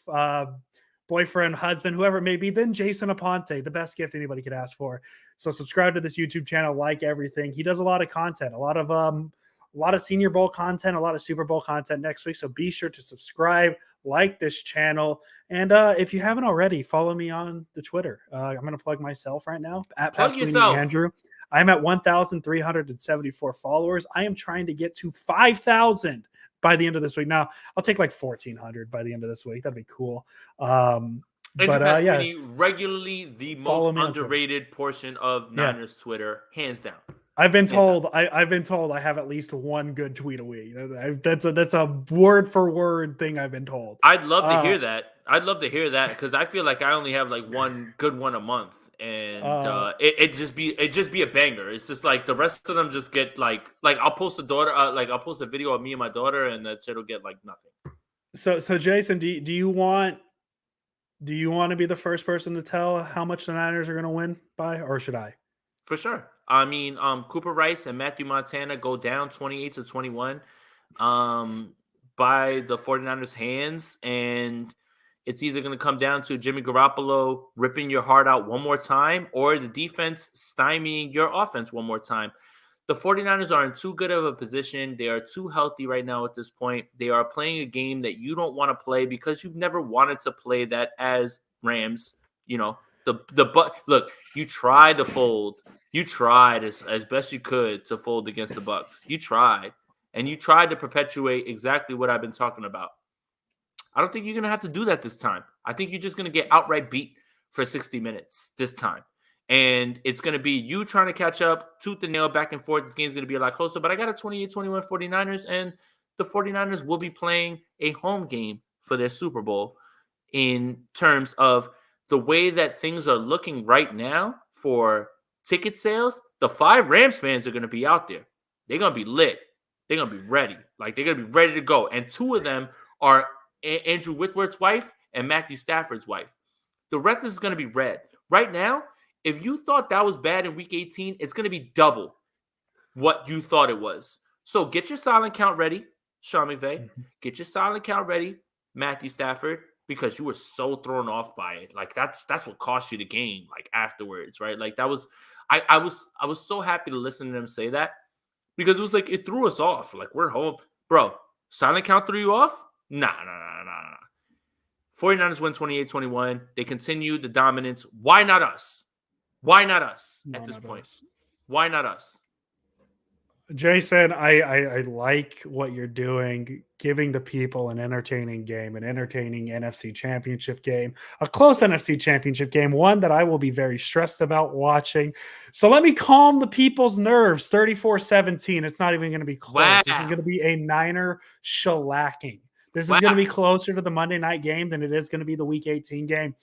boyfriend, husband, whoever it may be, than Jason Aponte. The best gift anybody could ask for. So subscribe to this YouTube channel, like everything. He does a lot of content, a lot of Senior Bowl content, a lot of Super Bowl content next week. So be sure to subscribe, like this channel, and if you haven't already, follow me on the Twitter. I'm going to plug myself right now at Pasquini Andrew. I'm at 1,374 followers. I am trying to get to 5,000 by the end of this week. Now, I'll take like 1,400 by the end of this week. That'd be cool. Pasquini, regularly the most underrated portion of Niners Twitter, hands down. I've been told I have at least one good tweet a week. That's a word for word thing I've been told. I'd love to hear that. I'd love to hear that because I feel like I only have like one good one a month, and it just be a banger. It's just like the rest of them just get like I'll post I'll post a video of me and my daughter, and that shit'll get like nothing. So Jason, do you want to be the first person to tell how much the Niners are going to win by, or should I? For sure. I mean, Cooper Rice and Matthew Montana go down 28-21 by the 49ers' hands. And It's either going to come down to Jimmy Garoppolo ripping your heart out one more time or the defense stymieing your offense one more time. The 49ers are in too good of a position. They are too healthy right now at this point. They are playing a game that you don't want to play because you've never wanted to play that as Rams. You know, look, you tried to fold. You tried as best you could to fold against the Bucs. You tried. And you tried to perpetuate exactly what I've been talking about. I don't think you're going to have to do that this time. I think you're just going to get outright beat for 60 minutes this time. And it's going to be you trying to catch up, tooth and nail, back and forth. This game's going to be a lot closer. But I got a 28-21 49ers, and the 49ers will be playing a home game for their Super Bowl in terms of the way that things are looking right now for ticket sales. The 5 Rams fans are going to be out there. They're going to be lit. They're going to be ready. Like, they're going to be ready to go. And 2 of them are Andrew Whitworth's wife and Matthew Stafford's wife. The rest is going to be red. Right now, if you thought that was bad in week 18, it's going to be double what you thought it was. So get your silent count ready, Sean McVay. Mm-hmm. Get your silent count ready, Matthew Stafford, because you were so thrown off by it. Like, that's what cost you the game, like, afterwards, right? Like, that was I was so happy to listen to them say that because it was like it threw us off. Like, we're home. Bro, silent count threw you off? Nah. 49ers win 28-21. They continue the dominance. Why not us? Why not us at this point? Why not us? Jason, I like what you're doing, giving the people an entertaining game, an entertaining NFC Championship game, a close NFC Championship game, one that I will be very stressed about watching. So let me calm the people's nerves. 34-17. It's not even going to be close. Wow. This is going to be a Niner shellacking. This is going to be closer to the Monday night game than it is going to be the Week 18 game.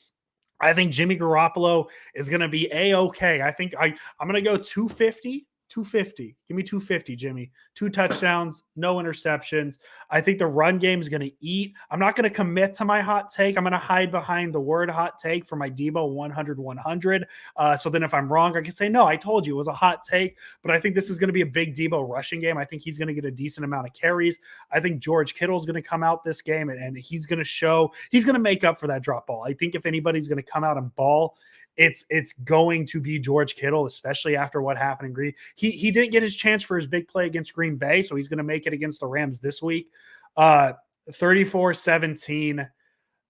I think Jimmy Garoppolo is going to be A-okay. I think I'm going to go 250. 250. Give me 250, Jimmy. 2 touchdowns, no interceptions. I think the run game is going to eat. I'm not going to commit to my hot take. I'm going to hide behind the word hot take for my Debo 100-100. So then if I'm wrong, I can say, no, I told you it was a hot take. But I think this is going to be a big Debo rushing game. I think he's going to get a decent amount of carries. I think George Kittle's going to come out this game and he's going to make up for that drop ball. I think if anybody's going to come out and ball, it's going to be George Kittle, especially after what happened in Green. He didn't get his chance for his big play against Green Bay, so he's going to make it against the Rams this week. 34-17.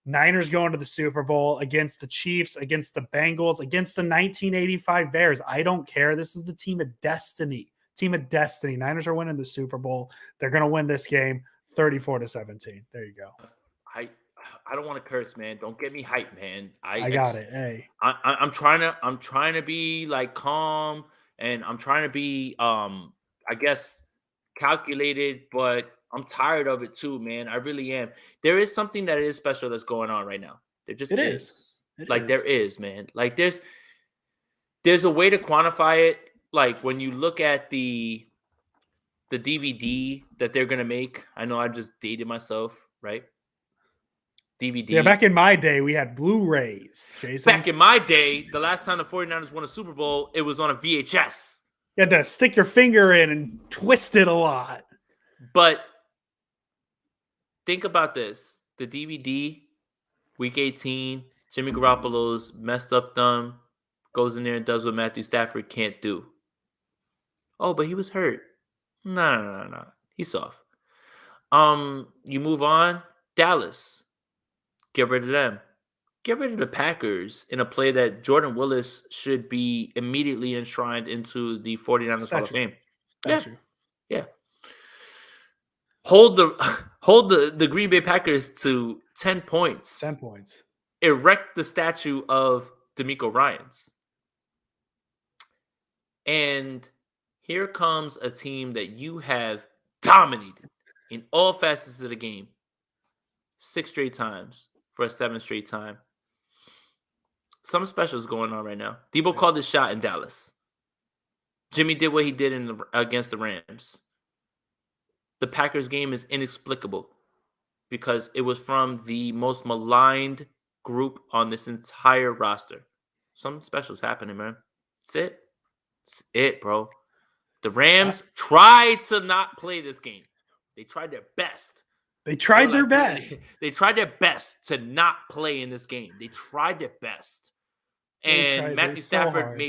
Niners going to the Super Bowl against the Chiefs, against the Bengals, against the 1985 Bears. I don't care. This is the team of destiny. Niners are winning the Super Bowl. They're going to win this game 34-17. There you go. I don't want to curse, man. Don't get me hyped, man. I got it. Hey, I'm trying to be like calm, and I'm trying to be I guess calculated, but I'm tired of it too, man. I really am. There is something that is special that's going on right now. There just is. There is, man. Like there's a way to quantify it. Like when you look at the DVD that they're gonna make. I know I just dated myself, right? DVD. Yeah, back in my day, we had Blu-rays, Jason. Back in my day, the last time the 49ers won a Super Bowl, it was on a VHS. You had to stick your finger in and twist it a lot. But think about this. The DVD, Week 18, Jimmy Garoppolo's messed up thumb, goes in there and does what Matthew Stafford can't do. Oh, but he was hurt. No. He's soft. You move on. Dallas. Get rid of them. Get rid of the Packers in a play that Jordan Willis should be immediately enshrined into the 49ers Hall of Fame. Yeah. Hold the Green Bay Packers to 10 points. 10 points. Erect the statue of DeMeco Ryans. And here comes a team that you have dominated in all facets of the game 6 straight times. For a 7th straight time. Something special is going on right now. Debo called his shot in Dallas. Jimmy did what he did against the Rams. The Packers game is inexplicable because it was from the most maligned group on this entire roster. Something special is happening, man. That's it. That's it, bro. The Rams tried to not play this game. They tried their best. They tried their best. They tried their best to not play in this game. They tried their best. And Matthew Stafford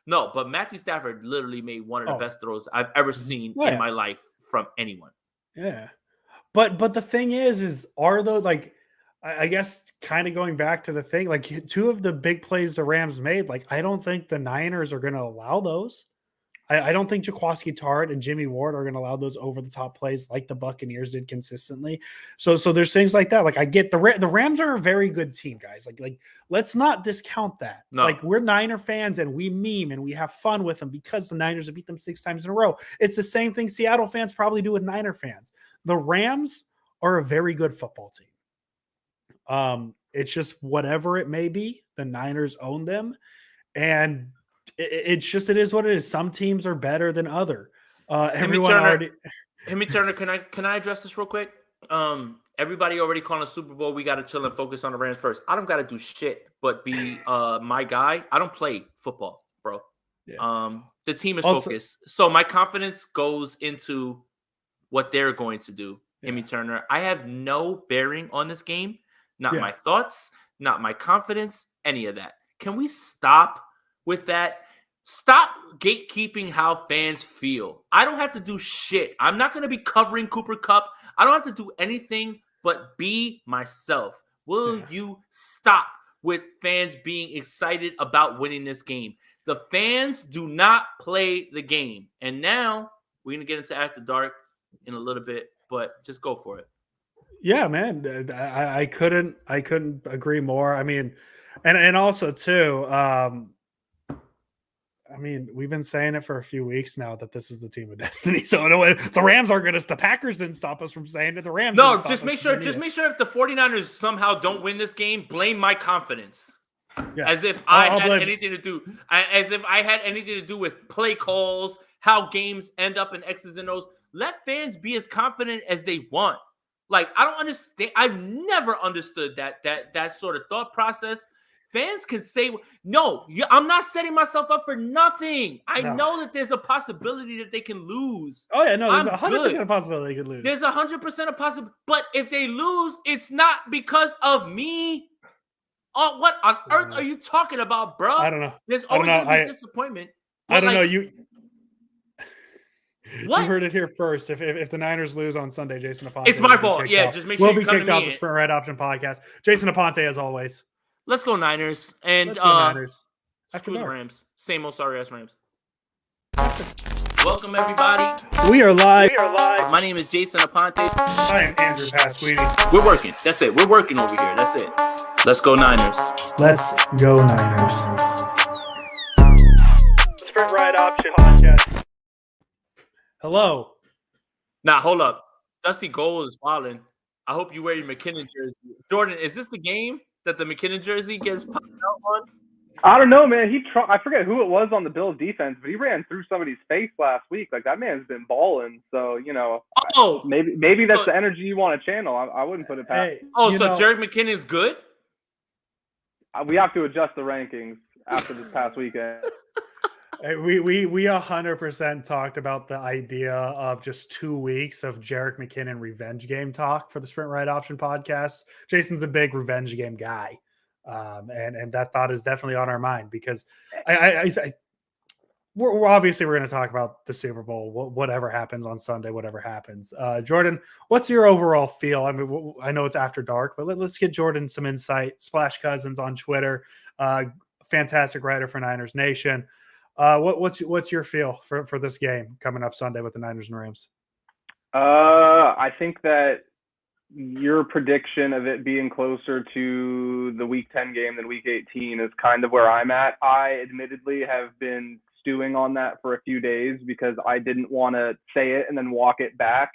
Matthew Stafford literally made one of the best throws I've ever seen in my life from anyone. Yeah. But the thing is are those like, I guess kind of going back to the thing, like two of the big plays the Rams made, like I don't think the Niners are going to allow those. I don't think Jaquiski Tartt and Jimmy Ward are going to allow those over the top plays like the Buccaneers did consistently. So there's things like that. Like I get the Rams are a very good team, guys. Like let's not discount that. No. Like we're Niner fans and we meme and we have fun with them because the Niners have beat them 6 times in a row. It's the same thing Seattle fans probably do with Niner fans. The Rams are a very good football team. It's just whatever it may be, the Niners own them, and it is what it is. Some teams are better than other. Everyone already. Hemi Turner, can I address this real quick? Everybody already calling a Super Bowl. We got to chill and focus on the Rams first. I don't got to do shit but be my guy. I don't play football, bro. Yeah. The team is focused, so my confidence goes into what they're going to do. Hemi Turner, I have no bearing on this game. Not my thoughts, not my confidence, any of that. Can we stop with that? Stop gatekeeping how fans feel. I don't have to do shit. I'm not going to be covering Cooper Kupp. I don't have to do anything but be myself. Will you stop with fans being excited about winning this game? The fans do not play the game. And now we're going to get into After Dark in a little bit, but just go for it. Yeah, man. I couldn't agree more. I mean, and also too, I mean, we've been saying it for a few weeks now that this is the team of destiny. So the Rams aren't going to. The Packers didn't stop us from saying it. The Rams. No, just make sure if the 49ers somehow don't win this game, blame my confidence. Yeah. As if I had anything to do. As if I had anything to do with play calls, how games end up in X's and O's. Let fans be as confident as they want. Like, I don't understand. I've never understood that sort of thought process. Fans can say, no, I'm not setting myself up for nothing. I know that there's a possibility that they can lose. Oh, yeah, no, there's 100% possibility they could lose. There's 100% a possibility. But if they lose, it's not because of me. Oh, what on earth are you talking about, bro? I don't know. There's always going to be disappointment. I don't know. What? You heard it here first. If the Niners lose on Sunday, Jason Aponte. It's my fault. Yeah, just make sure we'll be kicked off the Sprint Right Option podcast. Jason Aponte, as always. Let's go Niners. And let's go Niners. After the Rams. Same old sorry ass Rams. Welcome everybody. We are live. My name is Jason Aponte. I am Andrew Pasquini. We're working. That's it. We're working over here. That's it. Let's go Niners. Let's go Niners. Sprint Right Option podcast. Hello. Nah, hold up. Dusty Gold is wilding. I hope you wear your McKinnon jersey. Jordan, is this the game that the McKinnon jersey gets popped out on? I don't know, man. I forget who it was on the Bills defense, but he ran through somebody's face last week. Like, that man's been balling. So, maybe that's the energy you want to channel. I wouldn't put it past. So Jerick McKinnon's good? We have to adjust the rankings after this past weekend. We 100% talked about the idea of just 2 weeks of Jerick McKinnon revenge game talk for the Sprint Right Option podcast. Jason's a big revenge game guy, and that thought is definitely on our mind because we're obviously going to talk about the Super Bowl, whatever happens on Sunday, whatever happens. Jordan, what's your overall feel? I mean, I know it's after dark, but let's get Jordan some insight. Splash Cousins on Twitter, fantastic writer for Niners Nation. What's your feel for this game coming up Sunday with the Niners and Rams? I think that your prediction of it being closer to the Week 10 game than Week 18 is kind of where I'm at. I admittedly have been stewing on that for a few days because I didn't want to say it and then walk it back.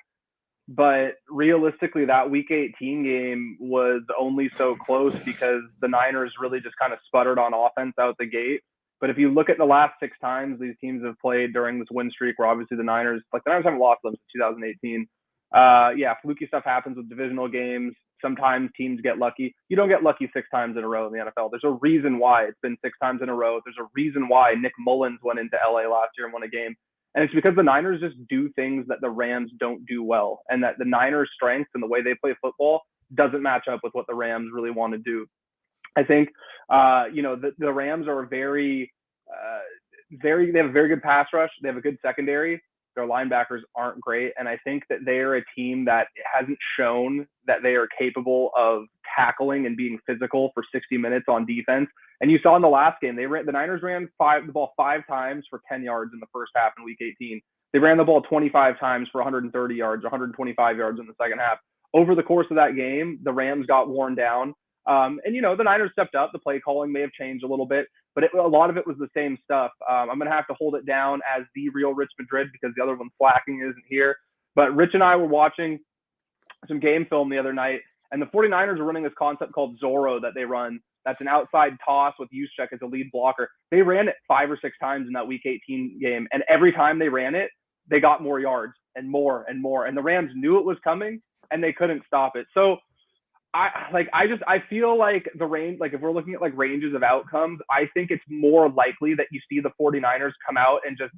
But realistically, that Week 18 game was only so close because the Niners really just kind of sputtered on offense out the gate. But if you look at the last 6 times these teams have played during this win streak, where obviously the Niners haven't lost them since 2018. Fluky stuff happens with divisional games. Sometimes teams get lucky. You don't get lucky 6 times in a row in the NFL. There's a reason why it's been 6 times in a row. There's a reason why Nick Mullins went into LA last year and won a game. And it's because the Niners just do things that the Rams don't do well, and that the Niners' strengths and the way they play football doesn't match up with what the Rams really want to do. I think, the Rams are they have a very good pass rush. They have a good secondary. Their linebackers aren't great. And I think that they are a team that hasn't shown that they are capable of tackling and being physical for 60 minutes on defense. And you saw in the last game, the Niners ran the ball 5 times for 10 yards in the first half in week 18. They ran the ball 25 times for 130 yards, 125 yards in the second half. Over the course of that game, the Rams got worn down. The Niners stepped up. The play calling may have changed a little bit, but a lot of it was the same stuff. I'm going to have to hold it down as the real Rich Madrid because the other one slacking isn't here. But Rich and I were watching some game film the other night, and the 49ers are running this concept called Zorro that they run. That's an outside toss with Juszczyk as a lead blocker. They ran it 5 or 6 times in that Week 18 game, and every time they ran it, they got more yards and more and more. And the Rams knew it was coming, and they couldn't stop it. So I feel like the range, like if we're looking at like ranges of outcomes, I think it's more likely that you see the 49ers come out and just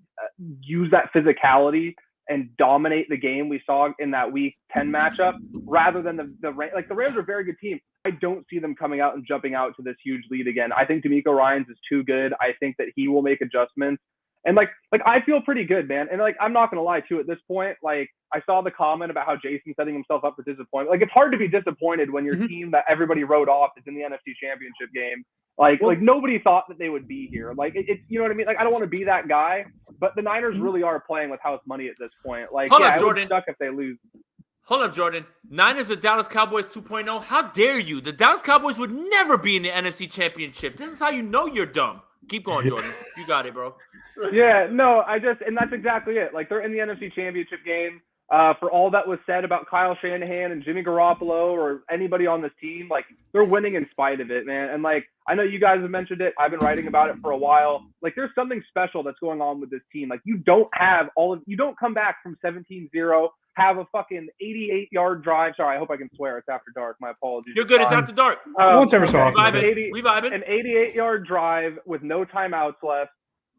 use that physicality and dominate the game we saw in that Week 10 matchup, rather than the Rams are a very good team. I don't see them coming out and jumping out to this huge lead again. I think D'Amico Ryans is too good. I think that he will make adjustments. And I feel pretty good, man. And I'm not going to lie too, at this point, I saw the comment about how Jason's setting himself up for disappointment. It's hard to be disappointed when your team that everybody wrote off is in the NFC Championship game. Nobody thought that they would be here. It's you know what I mean? I don't want to be that guy, but the Niners really are playing with house money at this point. Hold up, Jordan. It would suck if they lose. Hold up, Jordan. Niners are Dallas Cowboys 2.0. How dare you? The Dallas Cowboys would never be in the NFC Championship. This is how you know you're dumb. Keep going, Jordan. You got it, bro. Yeah, no, and that's exactly it. They're in the NFC Championship game. For all that was said about Kyle Shanahan and Jimmy Garoppolo or anybody on this team, they're winning in spite of it, man. And I know you guys have mentioned it. I've been writing about it for a while. There's something special that's going on with this team. You don't come back from 17-0, have a fucking 88-yard drive. Sorry, I hope I can swear. It's after dark. My apologies. You're good. It's after dark. Once ever so often. We vibing. An 88-yard drive with no timeouts left.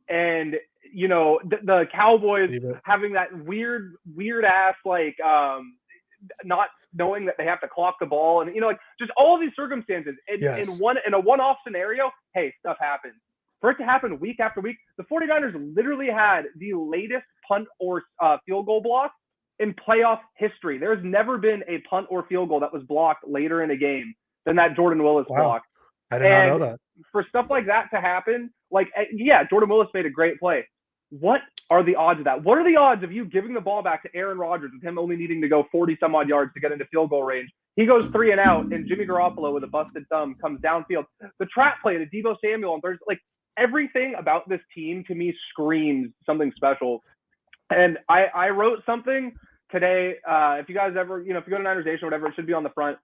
And, the Cowboys having that weird ass, not knowing that they have to clock the ball. And, just all of these circumstances. In a one-off scenario, hey, stuff happens. For it to happen week after week, the 49ers literally had the latest punt or field goal block in playoff history. There's never been a punt or field goal that was blocked later in a game than that Jordan Willis block. I did not know that. For stuff like that to happen, Jordan Willis made a great play. What are the odds of that? What are the odds of you giving the ball back to Aaron Rodgers with him only needing to go 40-some-odd yards to get into field goal range? He goes 3 and out, and Jimmy Garoppolo with a busted thumb comes downfield. The trap play to Deebo Samuel on Thursday, everything about this team to me screams something special. And I wrote something today. If you guys ever, if you go to Niners Nation or whatever, it should be on the front.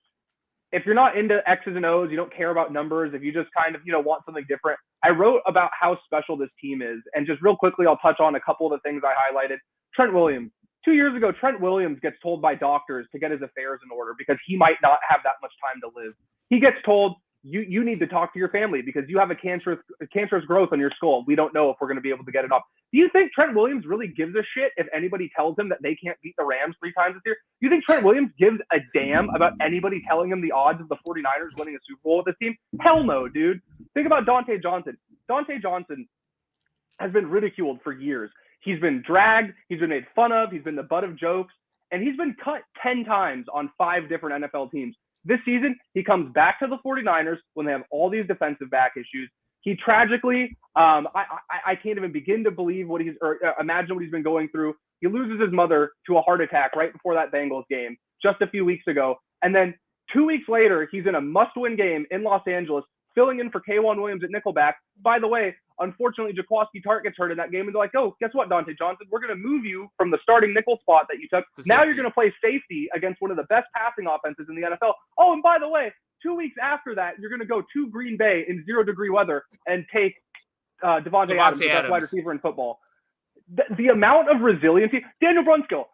If you're not into X's and O's, you don't care about numbers, if you just kind of, want something different, I wrote about how special this team is. And just real quickly, I'll touch on a couple of the things I highlighted. Trent Williams. 2 years ago, Trent Williams gets told by doctors to get his affairs in order because he might not have that much time to live. He gets told, you need to talk to your family because you have a cancerous growth on your skull. We don't know if we're going to be able to get it off. Do you think Trent Williams really gives a shit if anybody tells him that they can't beat the Rams 3 times this year? Do you think Trent Williams gives a damn about anybody telling him the odds of the 49ers winning a Super Bowl with this team? Hell no, dude. Think about Dante Johnson. Dante Johnson has been ridiculed for years. He's been dragged. He's been made fun of. He's been the butt of jokes. And he's been cut 10 times on 5 different NFL teams. This season, he comes back to the 49ers when they have all these defensive back issues. He tragically, I can't even begin to believe imagine what he's been going through. He loses his mother to a heart attack right before that Bengals game just a few weeks ago. And then 2 weeks later, he's in a must-win game in Los Angeles, filling in for K'Wan Williams at nickelback. By the way, unfortunately, Jaquiski Tartt gets hurt in that game, and they're like, oh, guess what, Dante Johnson? We're going to move you from the starting nickel spot that you took. Now you're going to play safety against one of the best passing offenses in the NFL. Oh, and by the way, 2 weeks after that, you're going to go to Green Bay in 0-degree weather and take Devontae Adams, the best wide receiver in football. The amount of resiliency. Daniel Brunskill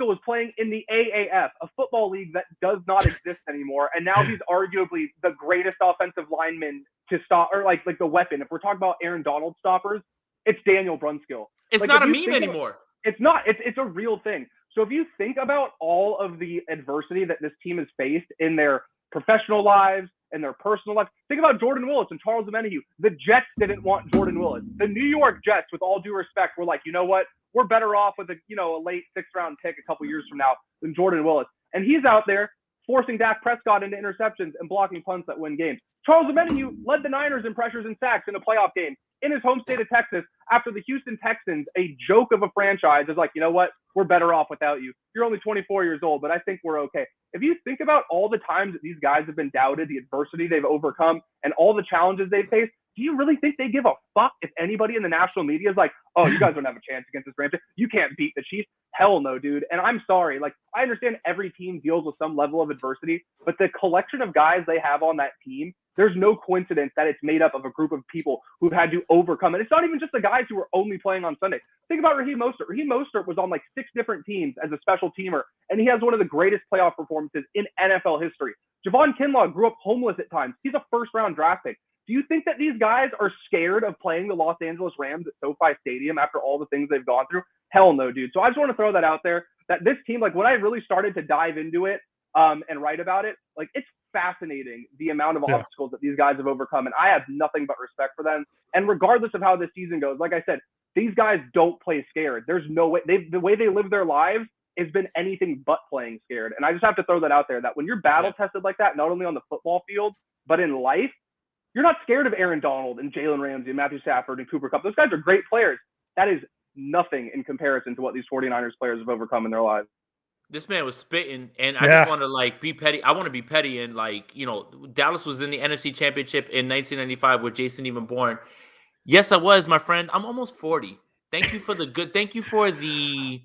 was playing in the AAF, a football league that does not exist anymore, and now he's arguably the greatest offensive lineman to stop, or like the weapon. If we're talking about Aaron Donald stoppers, It's Daniel Brunskill. It's Like, not a if you meme think anymore. It's not. It's a real thing. So if you think about all of the adversity that this team has faced in their professional lives and their personal lives, think about Jordan Willis and Charles Omenihu. The Jets didn't want Jordan Willis. The New York Jets, with all due respect, were like, you know what? We're better off with a late 6th-round pick a couple years from now than Jordan Willis. And he's out there forcing Dak Prescott into interceptions and blocking punts that win games. Charles Omenihu led the Niners in pressures and sacks in a playoff game in his home state of Texas after the Houston Texans, a joke of a franchise, is like, you know what? We're better off without you. You're only 24 years old, but I think we're okay. If you think about all the times that these guys have been doubted, the adversity they've overcome, and all the challenges they've faced, do you really think they give a fuck if anybody in the national media is like, oh, you guys don't have a chance against this Rams? You can't beat the Chiefs? Hell no, dude. And I'm sorry. Like, I understand every team deals with some level of adversity, but the collection of guys they have on that team, there's no coincidence that it's made up of a group of people who've had to overcome. And it's not even just the guys who are only playing on Sunday. Think about Raheem Mostert. Raheem Mostert was on like 6 different teams as a special teamer, and he has one of the greatest playoff performances in NFL history. Javon Kinlaw grew up homeless at times. He's a 1st-round draft pick. Do you think that these guys are scared of playing the Los Angeles Rams at SoFi Stadium after all the things they've gone through? Hell no, dude. So I just want to throw that out there, that this team, like when I really started to dive into it and write about it, like it's fascinating the amount of obstacles that these guys have overcome. And I have nothing but respect for them. And regardless of how this season goes, like I said, these guys don't play scared. There's no way. The way they live their lives has been anything but playing scared. And I just have to throw that out there, that when you're battle tested like that, not only on the football field, but in life, you're not scared of Aaron Donald and Jalen Ramsey and Matthew Stafford and Cooper Kupp. Those guys are great players. That is nothing in comparison to what these 49ers players have overcome in their lives. This man was spitting, and I just want to like be petty. I want to be petty, and like, you know, Dallas was in the NFC Championship in 1995 with Jason even born. Yes, I was, my friend. I'm almost 40. Thank you for the good. Thank you for the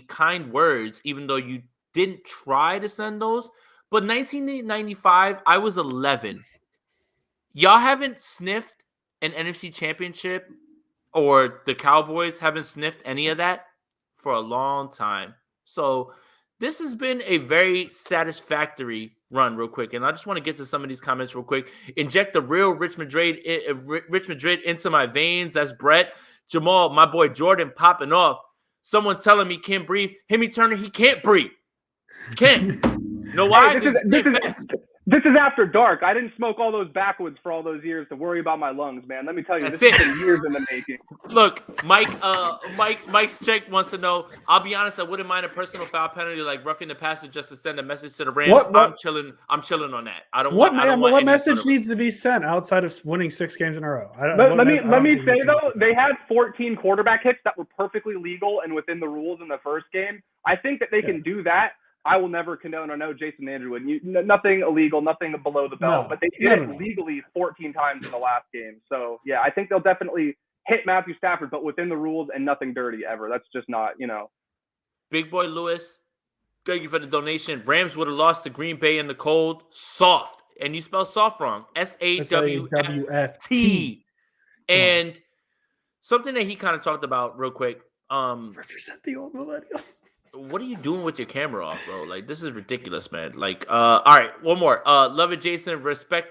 kind words, even though you didn't try to send those. But 1995, I was 11. Y'all haven't sniffed an NFC Championship, or the Cowboys haven't sniffed any of that for a long time. So this has been a very satisfactory run real quick. And I just want to get to some of these comments real quick. Inject the real Rich Madrid into my veins. That's Brett. Jamal, my boy Jordan popping off. Someone telling me can't breathe. Hemi Turner, he can't breathe. He can't. You know why? This is after dark. I didn't smoke all those backwoods for all those years to worry about my lungs, man. Let me tell you, this has been years in the making. Look, Mike's check wants to know. I'll be honest, I wouldn't mind a personal foul penalty like roughing the passer just to send a message to the Rams. I'm chilling on that. I don't want. What message needs to be sent outside of winning 6 games in a row? Let me say though, they had 14 quarterback hits that were perfectly legal and within the rules in the first game. I think that they can do that. I will never condone, or no, Jason Andrew would. Nothing illegal, nothing below the belt. But they did it legally 14 times in the last game. So, yeah, I think they'll definitely hit Matthew Stafford, but within the rules and nothing dirty ever. That's just not, Big Boy Lewis, thank you for the donation. Rams would have lost to Green Bay in the cold. Soft. And you spell soft wrong. SAWFT. And something that he kind of talked about real quick. Represent the old millennials. What are you doing with your camera off, bro? Like, this is ridiculous, man. Like, all right, one more. Love it, Jason. Represent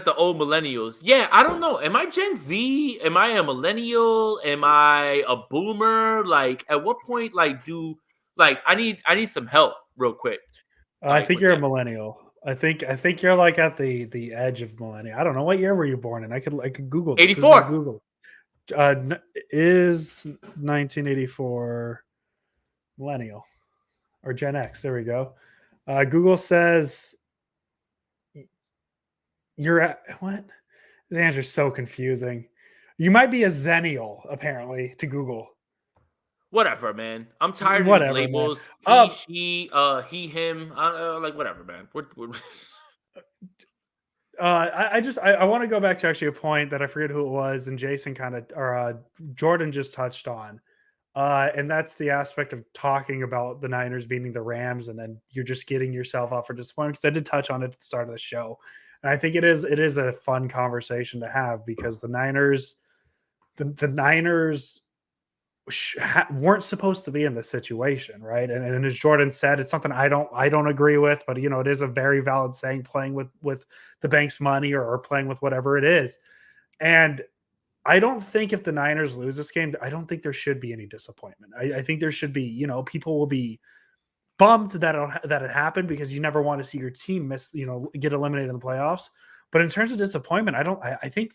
the old millennials. Yeah, I don't know. Am I Gen Z? Am I a millennial? Am I a boomer? Like, at what point, I need some help real quick. I think you're a millennial. I think you're like at the edge of millennial. I don't know, what year were you born in? I could Google this. 84. This is Google. Is 1984 millennial or Gen X? There we go. Google says you're at what? This answer's so confusing. You might be a Zennial, apparently, to Google. Whatever, man. I'm tired of these labels. Man. He, she, he, him. Whatever, man. I want to go back to actually a point that I forget who it was, and Jason Jordan just touched on. And that's the aspect of talking about the Niners beating the Rams, and then you're just getting yourself up for disappointment. Because I did touch on it at the start of the show, and I think it is a fun conversation to have, because the Niners weren't supposed to be in this situation, right? And as Jordan said, it's something I don't agree with, but it is a very valid saying, playing with the bank's money or playing with whatever it is. And I don't think if the Niners lose this game, I don't think there should be any disappointment. I think there should be, people will be bummed that it happened because you never want to see your team get eliminated in the playoffs. But in terms of disappointment, I think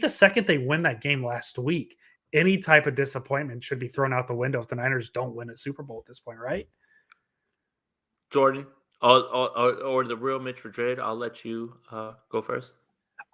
the second they win that game last week, any type of disappointment should be thrown out the window if the Niners don't win a Super Bowl at this point, right? Jordan, or the real Mitch Madrid, I'll let you go first.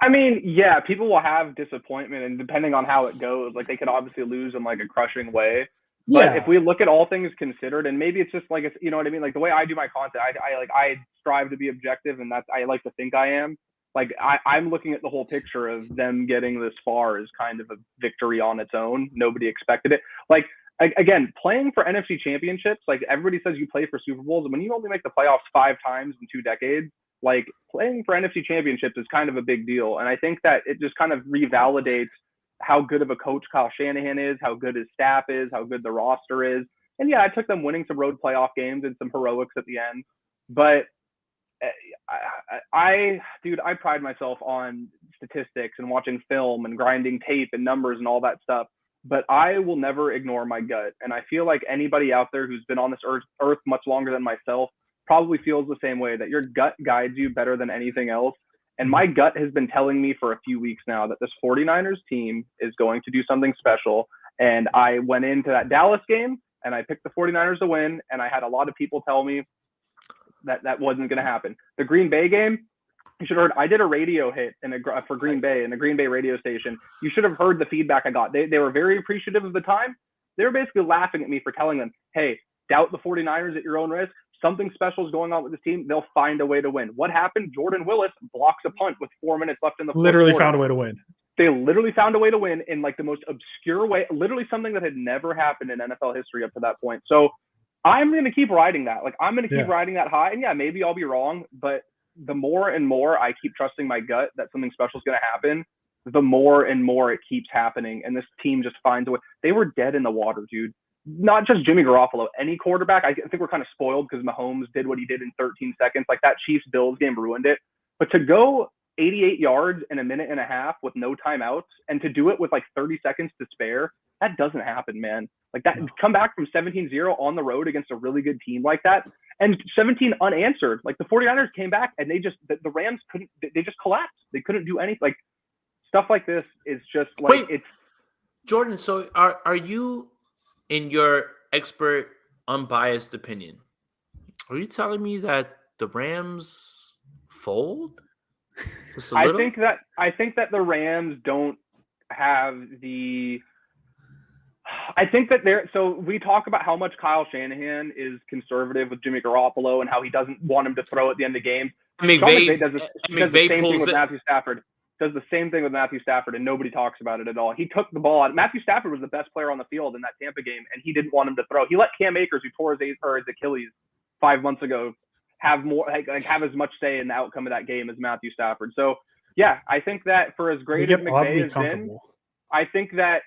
I mean, yeah, people will have disappointment, and depending on how it goes, like they could obviously lose in like a crushing way. But if we look at all things considered, and maybe it's just like you know what I mean, like the way I do my content, I strive to be objective, and I like to think I am. Like I'm looking at the whole picture of them getting this far as kind of a victory on its own. Nobody expected it. Like again, playing for NFC championships, like everybody says you play for Super Bowls, and when you only make the playoffs 5 times in 2 decades. Like playing for NFC championships is kind of a big deal. And I think that it just kind of revalidates how good of a coach Kyle Shanahan is, how good his staff is, how good the roster is. And yeah, I took them winning some road playoff games and some heroics at the end. But I pride myself on statistics and watching film and grinding tape and numbers and all that stuff. But I will never ignore my gut. And I feel like anybody out there who's been on this earth much longer than myself probably feels the same way, that your gut guides you better than anything else. And my gut has been telling me for a few weeks now that this 49ers team is going to do something special. And I went into that Dallas game and I picked the 49ers to win. And I had a lot of people tell me that wasn't going to happen. The Green Bay game, you should have heard, I did a radio hit for Green Bay in the Green Bay radio station. You should have heard the feedback I got. They were very appreciative of the time. They were basically laughing at me for telling them, hey, doubt the 49ers at your own risk. Something special is going on with this team. They'll find a way to win. What happened? Jordan Willis blocks a punt with 4 minutes left in the fourth literally quarter. Found a way to win. They literally found a way to win in like the most obscure way, literally something that had never happened in NFL history up to that point. So I'm going to keep riding that. Like I'm going to keep riding that high. And yeah, maybe I'll be wrong, but the more and more I keep trusting my gut that something special is going to happen, the more and more it keeps happening. And this team just finds a way. They were dead in the water, dude. Not just Jimmy Garoppolo, any quarterback. I think we're kind of spoiled because Mahomes did what he did in 13 seconds. Like that Chiefs-Bills game ruined it. But to go 88 yards in a minute and a half with no timeouts and to do it with like 30 seconds to spare, that doesn't happen, man. Like that, come back from 17-0 on the road against a really good team like that. And 17 unanswered. Like the 49ers came back and the Rams couldn't, they just collapsed. They couldn't do anything. Like stuff like this is just like, it's. Jordan, so are you, in your expert, unbiased opinion, are you telling me that the Rams fold? I think that the Rams don't have the. I think that so we talk about how much Kyle Shanahan is conservative with Jimmy Garoppolo and how he doesn't want him to throw at the end of games. McVay does the same thing with Matthew Stafford. Does the same thing with Matthew Stafford, and nobody talks about it at all. He took the ball out. Matthew Stafford was the best player on the field in that Tampa game, and he didn't want him to throw. He let Cam Akers, who tore his Achilles 5 months ago, have more have as much say in the outcome of that game as Matthew Stafford. So, yeah, I think that for as great as McVay has been, I think that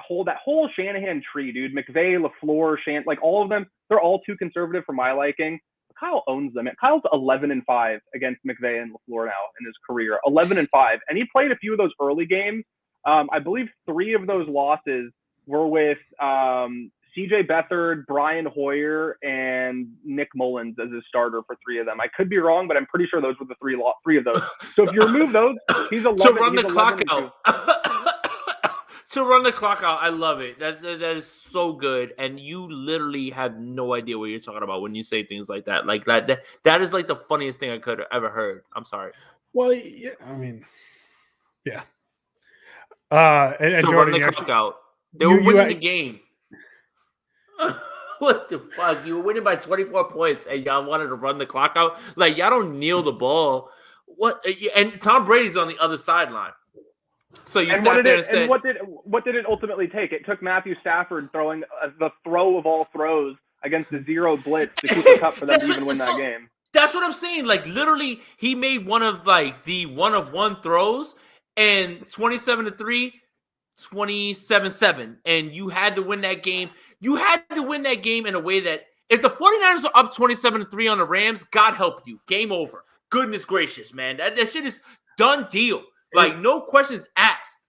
whole Shanahan tree, dude, McVay, LaFleur, like all of them, they're all too conservative for my liking. Kyle owns them. Kyle's 11-5 against McVay and LaFleur now in his career. 11-5, and he played a few of those early games. I believe 3 of those losses were with C.J. Beathard, Brian Hoyer, and Nick Mullins as his starter for 3 of them. I could be wrong, but I'm pretty sure those were the 3 of those. So if you remove those, he's 11. So run the clock out. To run the clock out, I love it. That is so good, and you literally have no idea what you're talking about when you say things like that. Like that is like the funniest thing I could have ever heard. I'm sorry. Well, yeah, I mean, yeah. And to Jordan, run the clock out, they were winning the game. What the fuck? You were winning by 24 points, and y'all wanted to run the clock out. Like y'all don't kneel the ball. What? And Tom Brady's on the other sideline. So you sat there and said, what did it ultimately take? It took Matthew Stafford throwing the throw of all throws against the 0 blitz to keep it up for them to even win that game. That's what I'm saying. Like literally, he made one of like the 1-of-1 throws, and 27-3, 27-7, and you had to win that game. You had to win that game in a way that if the 49ers are up 27-3 on the Rams, God help you. Game over. Goodness gracious, man. That shit is done deal. Like, no questions asked.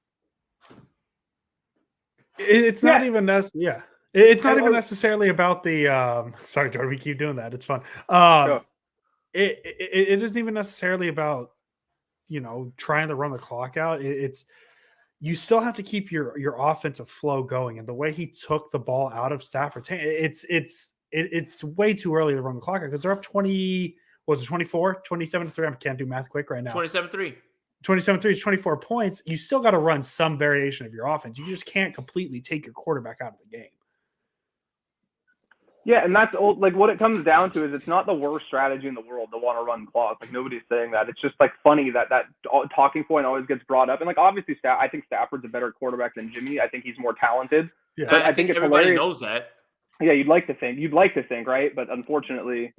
It's not even necessarily. It's not even necessarily about the. Sorry, Jordan. We keep doing that. It's fun. It isn't even necessarily about trying to run the clock out. It's you still have to keep your offensive flow going, and the way he took the ball out of Stafford's hand, it's way too early to run the clock out because they're up 20. Was it 24? 27-3. I can't do math quick right now. 27-3. 27-3 is 24 points. You still got to run some variation of your offense. You just can't completely take your quarterback out of the game. Yeah, and that's like what it comes down to is it's not the worst strategy in the world to want to run clock. Like nobody's saying that. It's just like funny that talking point always gets brought up. And like obviously, I think Stafford's a better quarterback than Jimmy. I think he's more talented. Yeah, but I think it's everybody hilarious. Knows that. Yeah, you'd like to think, right? But unfortunately,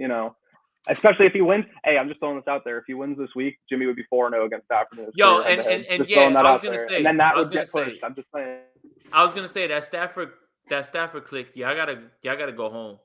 especially if he wins. Hey, I'm just throwing this out there. If he wins this week, Jimmy would be 4-0 against Stafford. And yeah, I was gonna say, and then that would get pushed. I'm just saying. I was gonna say that Stafford click. Y'all gotta go home.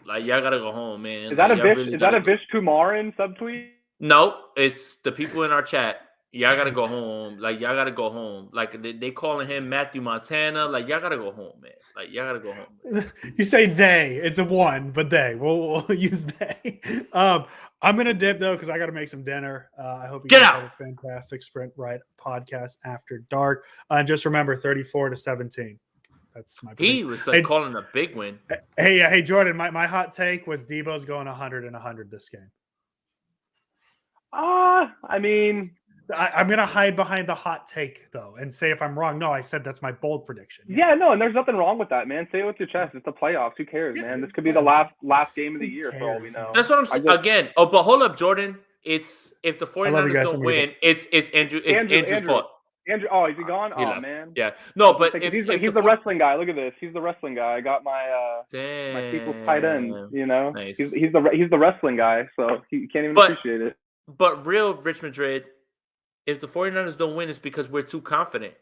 Like y'all gotta go home, man. Is that a Vish Kumaran subtweet? No, it's the people in our chat. Y'all gotta go home. Like y'all gotta go home. Like they calling him Matthew Montana. Like y'all gotta go home, man. Like y'all gotta go home. Man. You say they. It's a one, but they. We'll use they. I'm gonna dip though because I gotta make some dinner. I hope you guys have a fantastic Sprint Right podcast after dark. And just remember, 34-17. That's my prediction. He was like calling a big win. Hey, Jordan. My hot take was Debo's going 100 and 100 this game. I mean. I'm going to hide behind the hot take, though, and say if I'm wrong. No, I said that's my bold prediction. Yeah, no, and there's nothing wrong with that, man. Say it with your chest. It's the playoffs. Who cares, man? This could be the last game of the year for all we know. That's what I'm saying. Again, but hold up, Jordan. It's if the 49ers don't win, it's Andrew's fault. Andrew, is he gone? Man. Yeah. No, but he's the wrestling guy. Look at this. He's the wrestling guy. I got my my people's tight end. Nice. He's the wrestling guy, so he can't even appreciate it. But real Rich Madrid, if the 49ers don't win, it's because we're too confident.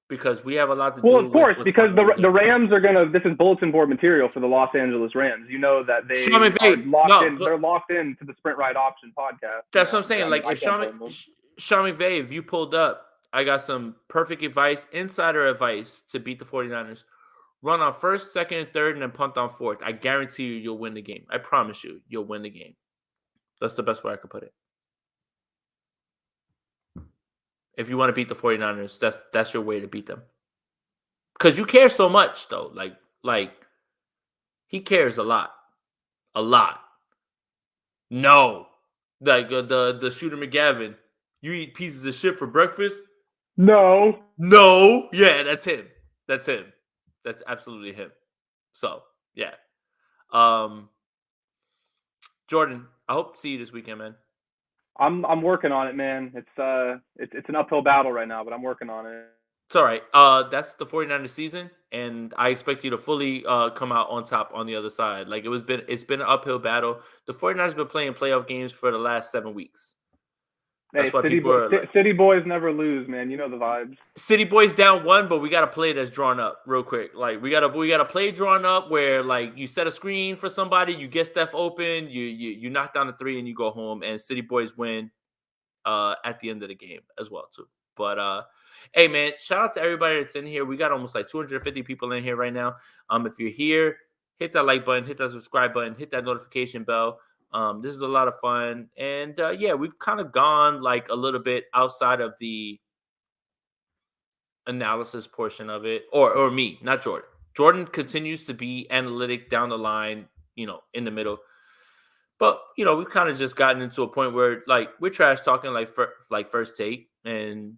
Because we have a lot to do. Well, of course, because the Rams are gonna. This is bulletin board material for the Los Angeles Rams. You know that they are locked in. They're locked in to the Sprint Right Option podcast. That's what I'm saying. Like if Sean McVay, if you pulled up, I got some perfect advice, insider advice to beat the 49ers. Run on first, second, and third, and then punt on fourth. I guarantee you'll win the game. I promise you'll win the game. That's the best way I could put it. If you want to beat the 49ers, that's your way to beat them. Because you care so much, though. Like he cares a lot. A lot. No. Like the Shooter McGavin. You eat pieces of shit for breakfast? No. Yeah, that's him. That's absolutely him. So, yeah. Jordan, I hope to see you this weekend, man. I'm working on it, man. It's an uphill battle right now, but I'm working on it. It's all right. That's the 49ers season, and I expect you to fully come out on top on the other side. Like it's been an uphill battle. The 49ers have been playing playoff games for the last 7 weeks. That's why City Boys never lose, man. You know the vibes. City Boys down 1, but we got to play that's drawn up real quick. Like we got to play drawn up where like you set a screen for somebody, you get Steph open, you knock down the 3 and you go home, and City Boys win at the end of the game as well too. But hey man, shout out to everybody that's in here. We got almost like 250 people in here right now. If you're here, hit that like button, hit that subscribe button, hit that notification bell. This is a lot of fun. And yeah, we've kind of gone like a little bit outside of the analysis portion of it. Or me, not Jordan. Jordan continues to be analytic down the line, in the middle. But, we've kind of just gotten into a point where like we're trash talking like first take and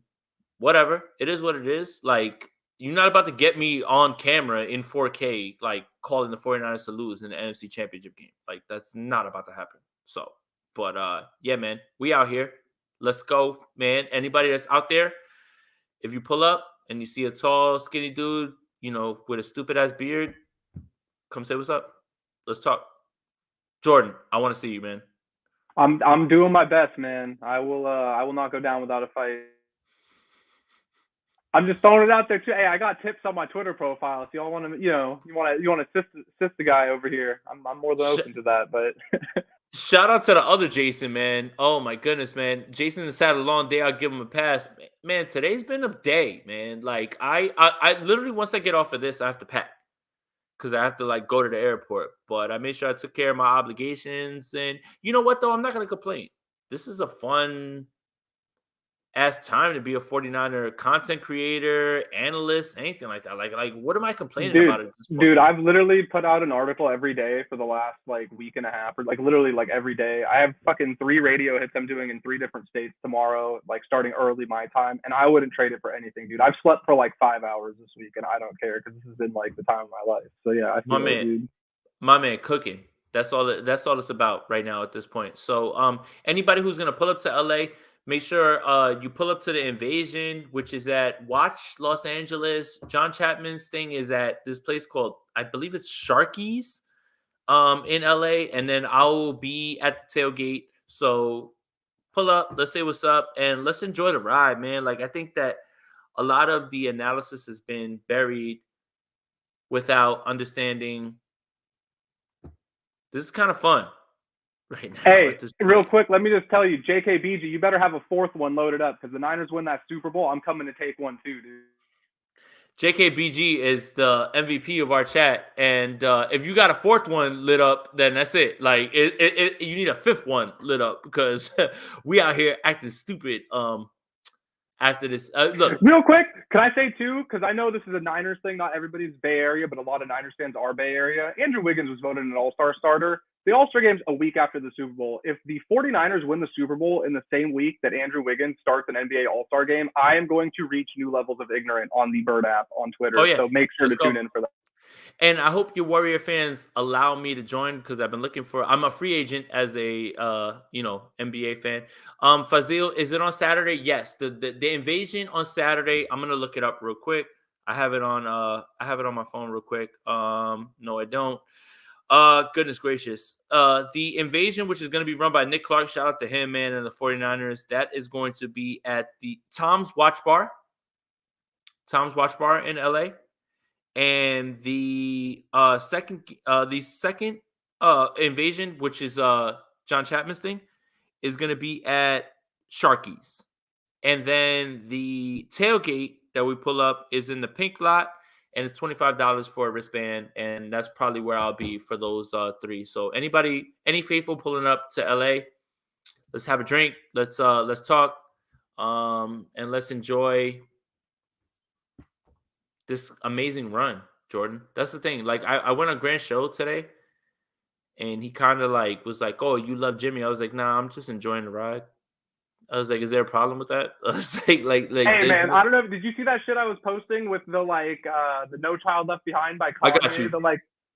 whatever. It is what it is. Like you're not about to get me on camera in 4K, like calling the 49ers to lose in the NFC Championship game. Like that's not about to happen. So, but yeah, man, we out here. Let's go, man. Anybody that's out there, if you pull up and you see a tall, skinny dude, with a stupid ass beard, come say what's up. Let's talk. Jordan, I want to see you, man. I'm doing my best, man. I will not go down without a fight. I'm just throwing it out there too. Hey, I got tips on my Twitter profile. If y'all want to, you want to assist the guy over here, I'm more than open to that. But shout out to the other Jason, man. Oh my goodness, man. Jason has had a long day. I'll give him a pass. man, today's been a day, man. Like I literally once I get off of this, I have to pack because I have to like go to the airport. But I made sure I took care of my obligations, and you know what though, I'm not gonna complain. This is a fun ass time to be a 49er content creator, analyst, anything like that. Like what am I complaining about at this point? Dude, I've literally put out an article every day for the last like week and a half, or like literally like every day. I have fucking 3 radio hits I'm doing in 3 different states tomorrow, like starting early my time, and I wouldn't trade it for anything, dude. I've slept for like 5 hours this week, and I don't care because this has been like the time of my life. So yeah, I feel it, dude. My man, cooking. That's all it's about right now at this point. So anybody who's gonna pull up to LA, make sure you pull up to the Invasion, which is at Watch Los Angeles. John Chapman's thing is at this place called, I believe it's Sharky's in LA, and then I'll be at the tailgate. So pull up, let's say what's up, and let's enjoy the ride, man. Like I think that a lot of the analysis has been buried without understanding. This is kind of fun right now. Hey, real quick, let me just tell you, JKBG, you better have a 4th one loaded up because the Niners win that Super Bowl. I'm coming to take one too, dude. JKBG is the MVP of our chat, and if you got a 4th one lit up, then that's it. Like you need a 5th one lit up because we out here acting stupid. After this, look, real quick, can I say too? Because I know this is a Niners thing. Not everybody's Bay Area, but a lot of Niners fans are Bay Area. Andrew Wiggins was voted an All-Star starter. The All-Star game's a week after the Super Bowl. If the 49ers win the Super Bowl in the same week that Andrew Wiggins starts an NBA All-Star game, I am going to reach new levels of ignorant on the Bird app on Twitter. Oh, yeah. So make sure to tune in for that. And I hope your Warrior fans allow me to join because I've been looking for. I'm a free agent as a NBA fan. Fazil, is it on Saturday? Yes. The Invasion on Saturday. I'm gonna look it up real quick. I have it on my phone real quick. No, I don't. Goodness gracious. The Invasion, which is gonna be run by Nick Clark. Shout out to him, man, and the 49ers. That is going to be at the Tom's Watch Bar. Tom's Watch Bar in LA. And the second Invasion, which is John Chapman's thing, is going to be at Sharky's. And then the tailgate that we pull up is in the pink lot, and it's $25 for a wristband, and that's probably where I'll be for those 3. So any faithful pulling up to LA, let's have a drink, let's talk, and let's enjoy this amazing run, Jordan. That's the thing. Like I went on Grant's show today, and he kind of like was like, "Oh, you love Jimmy?" I was like, "Nah, I'm just enjoying the ride." I was like, "Is there a problem with that?" I was like, hey man, I don't know. Did you see that shit I was posting with the the No Child Left Behind by Kanye? I got you.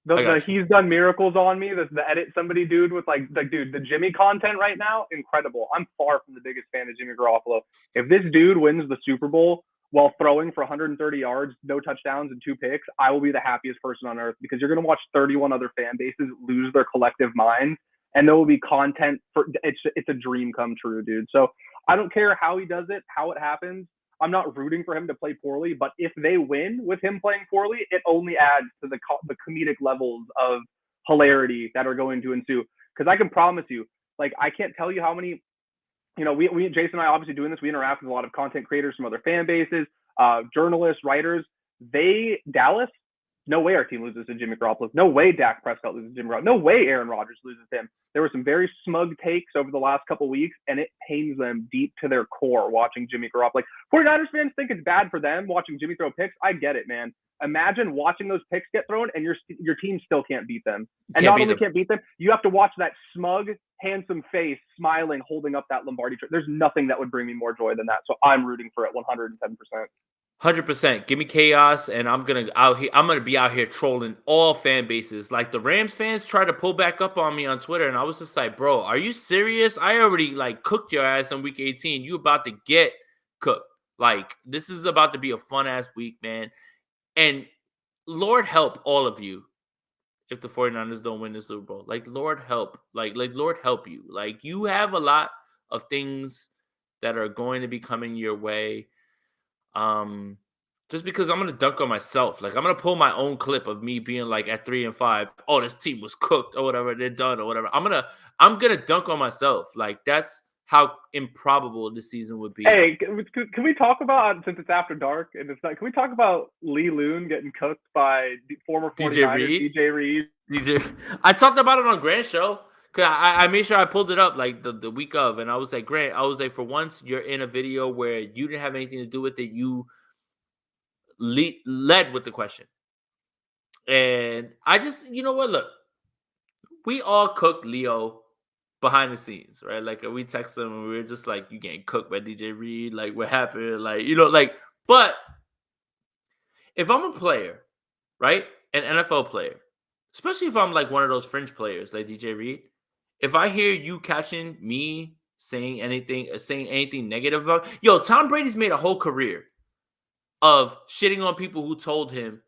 The He's Done Miracles on Me. The edit somebody dude with dude, the Jimmy content right now, incredible. I'm far from the biggest fan of Jimmy Garoppolo. If this dude wins the Super Bowl while throwing for 130 yards, no touchdowns, and 2 picks, I will be the happiest person on earth because you're going to watch 31 other fan bases lose their collective minds, and there will be content for it's a dream come true, dude. So I don't care how he does it, how it happens. I'm not rooting for him to play poorly, but if they win with him playing poorly, it only adds to the comedic levels of hilarity that are going to ensue. Because I can promise you, like, I can't tell you how many. We Jason and I obviously doing this. We interact with a lot of content creators from other fan bases, journalists, writers. Dallas, no way our team loses to Jimmy Garoppolo. No way Dak Prescott loses to Jimmy Garoppolo. No way Aaron Rodgers loses to him. There were some very smug takes over the last couple of weeks, and it pains them deep to their core watching Jimmy Garoppolo. Like 49ers fans think it's bad for them watching Jimmy throw picks. I get it, man. Imagine watching those picks get thrown and your team still can't beat them. And not only can't beat them, you have to watch that smug, handsome face smiling, holding up that Lombardi trophy. There's nothing that would bring me more joy than that. So I'm rooting for it 110%. 100%. Give me chaos, and I'm gonna be out here trolling all fan bases. Like the Rams fans tried to pull back up on me on Twitter, and I was just like, "Bro, are you serious? I already cooked your ass in week 18. You about to get cooked. Like this is about to be a fun ass week, man." And Lord help all of you if the 49ers don't win the Super Bowl. Like Lord help. Like Lord help you. Like you have a lot of things that are going to be coming your way. Just because I'm gonna dunk on myself. Like I'm gonna pull my own clip of me being like at 3-5. Oh, this team was cooked or whatever, they're done or whatever. I'm gonna dunk on myself. Like that's how improbable this season would be. Hey, can we talk about, since it's after dark and it's not, can we talk about Lee Loon getting cooked by former 49ers DJ Reed? I talked about it on Grant's show. Cause I made sure I pulled it up like the week of, and I was like, Grant, I was like, for once you're in a video where you didn't have anything to do with it, you led with the question. And I just, you know what, look, we all cooked Leo behind the scenes, right? Like we texted him and we were just like, you getting cooked by DJ Reed, like what happened? Like, like, but if I'm a player, right? An NFL player, especially if I'm like one of those fringe players like DJ Reed, if I hear you catching me saying anything negative about, Tom Brady's made a whole career of shitting on people who told him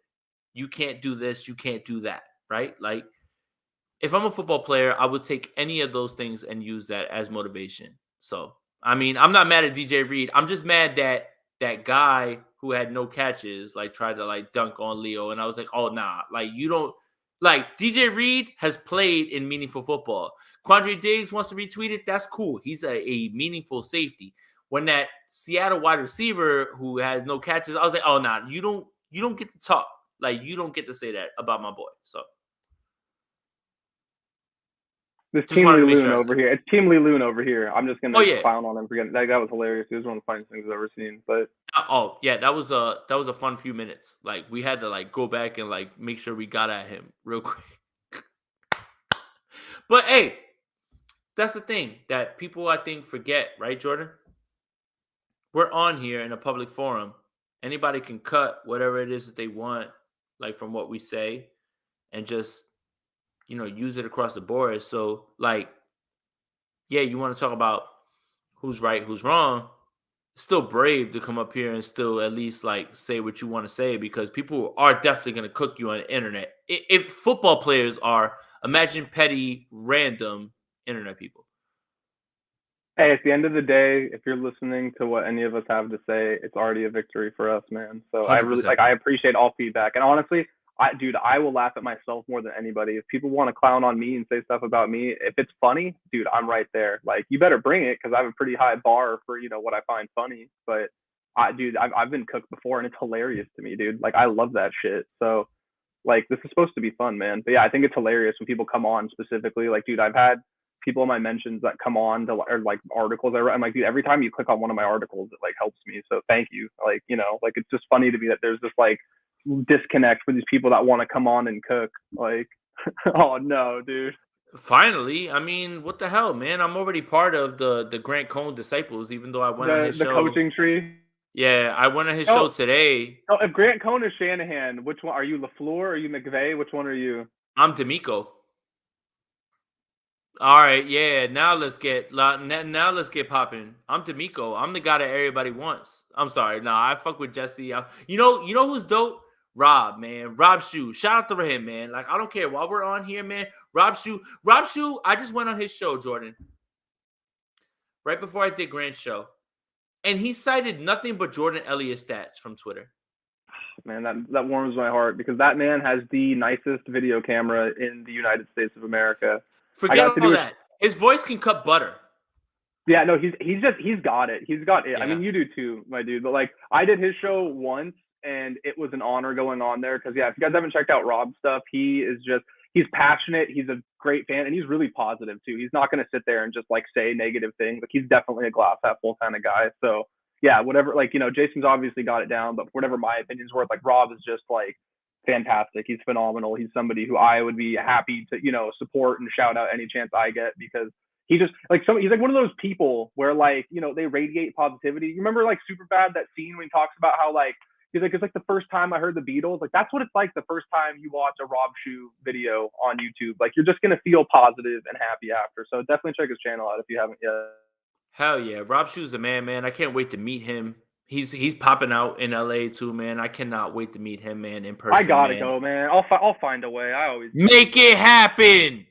you can't do this, you can't do that, right? Like, if I'm a football player, I would take any of those things and use that as motivation. So, I mean, I'm not mad at DJ Reed. I'm just mad that that guy who had no catches like tried to like dunk on Leo, and I was like, oh nah, like you don't. Like, DJ Reed has played in meaningful football. Quandre Diggs wants to retweet it. That's cool. He's a meaningful safety. When that Seattle wide receiver who has no catches, I was like, oh, nah, you don't get to talk. Like, you don't get to say that about my boy. So. This Team Lee Loon over here. It's Team Lee Loon over here. I'm just gonna clown on him for getting that was hilarious. It was one of the funniest things I've ever seen. But that was a fun few minutes. Like we had to like go back and like make sure we got at him real quick. But hey, that's the thing that people I think forget, right, Jordan? We're on here in a public forum. Anybody can cut whatever it is that they want, like from what we say, and just use it across the board. So, like, yeah, you want to talk about who's right, who's wrong. It's still brave to come up here and still at least, like, say what you want to say, because people are definitely going to cook you on the internet. If football players are, imagine petty, random internet people. Hey, at the end of the day, if you're listening to what any of us have to say, it's already a victory for us, man. So 100%. I really, I appreciate all feedback. And honestly, I will laugh at myself more than anybody. If people want to clown on me and say stuff about me, if it's funny, dude, I'm right there. Like, you better bring it, because I have a pretty high bar for, what I find funny. But, I've been cooked before, and it's hilarious to me, dude. Like, I love that shit. So, like, this is supposed to be fun, man. But, yeah, I think it's hilarious when people come on specifically. Like, dude, I've had people in my mentions that come on to, or, like, articles I write. I'm like, dude, every time you click on one of my articles, it, like, helps me. So thank you. Like, like, it's just funny to me that there's this, like, disconnect with these people that want to come on and cook. Like, oh no, dude. Finally, I mean, what the hell, man? I'm already part of the Grant Cohn disciples, even though I went on his show. The coaching tree. Yeah, I went on his show today. Oh, if Grant Cohn is Shanahan, which one are you? LaFleur or are you McVay? Which one are you? I'm D'Amico. All right, yeah. Now let's get popping. I'm D'Amico. I'm the guy that everybody wants. I'm sorry, I fuck with Jesse. You know who's dope? Rob, man. Rob Shoe. Shout out to him, man. Like, I don't care. While we're on here, man, Rob Shoe, I just went on his show, Jordan, right before I did Grant's show. And he cited nothing but Jordan Elliott stats from Twitter. Man, that warms my heart, because that man has the nicest video camera in the United States of America. Forget all that. His voice can cut butter. Yeah, no, he's got it. He's got it. Yeah. I mean, you do too, my dude. But, like, I did his show once, and it was an honor going on there, because, yeah, if you guys haven't checked out Rob's stuff, he's passionate. He's a great fan, and he's really positive too. He's not going to sit there and just, like, say negative things. Like, he's definitely a glass half full kind of guy. So, yeah, whatever, like, Jason's obviously got it down, but whatever my opinion's worth, like, Rob is just, like, fantastic. He's phenomenal. He's somebody who I would be happy to, support and shout out any chance I get, because he just, like, he's like one of those people where, like, they radiate positivity. You remember, like, Superbad, that scene when he talks about how, like, he's like, it's like the first time I heard the Beatles. Like, that's what it's like the first time you watch a Rob Shoe video on YouTube. Like, you're just going to feel positive and happy after. So definitely check his channel out if you haven't yet. Hell yeah. Rob Shoe's the man. I can't wait to meet him. He's popping out in LA too, man. I cannot wait to meet him, man, in person. I gotta go, man. I'll find a way. I always make it happen.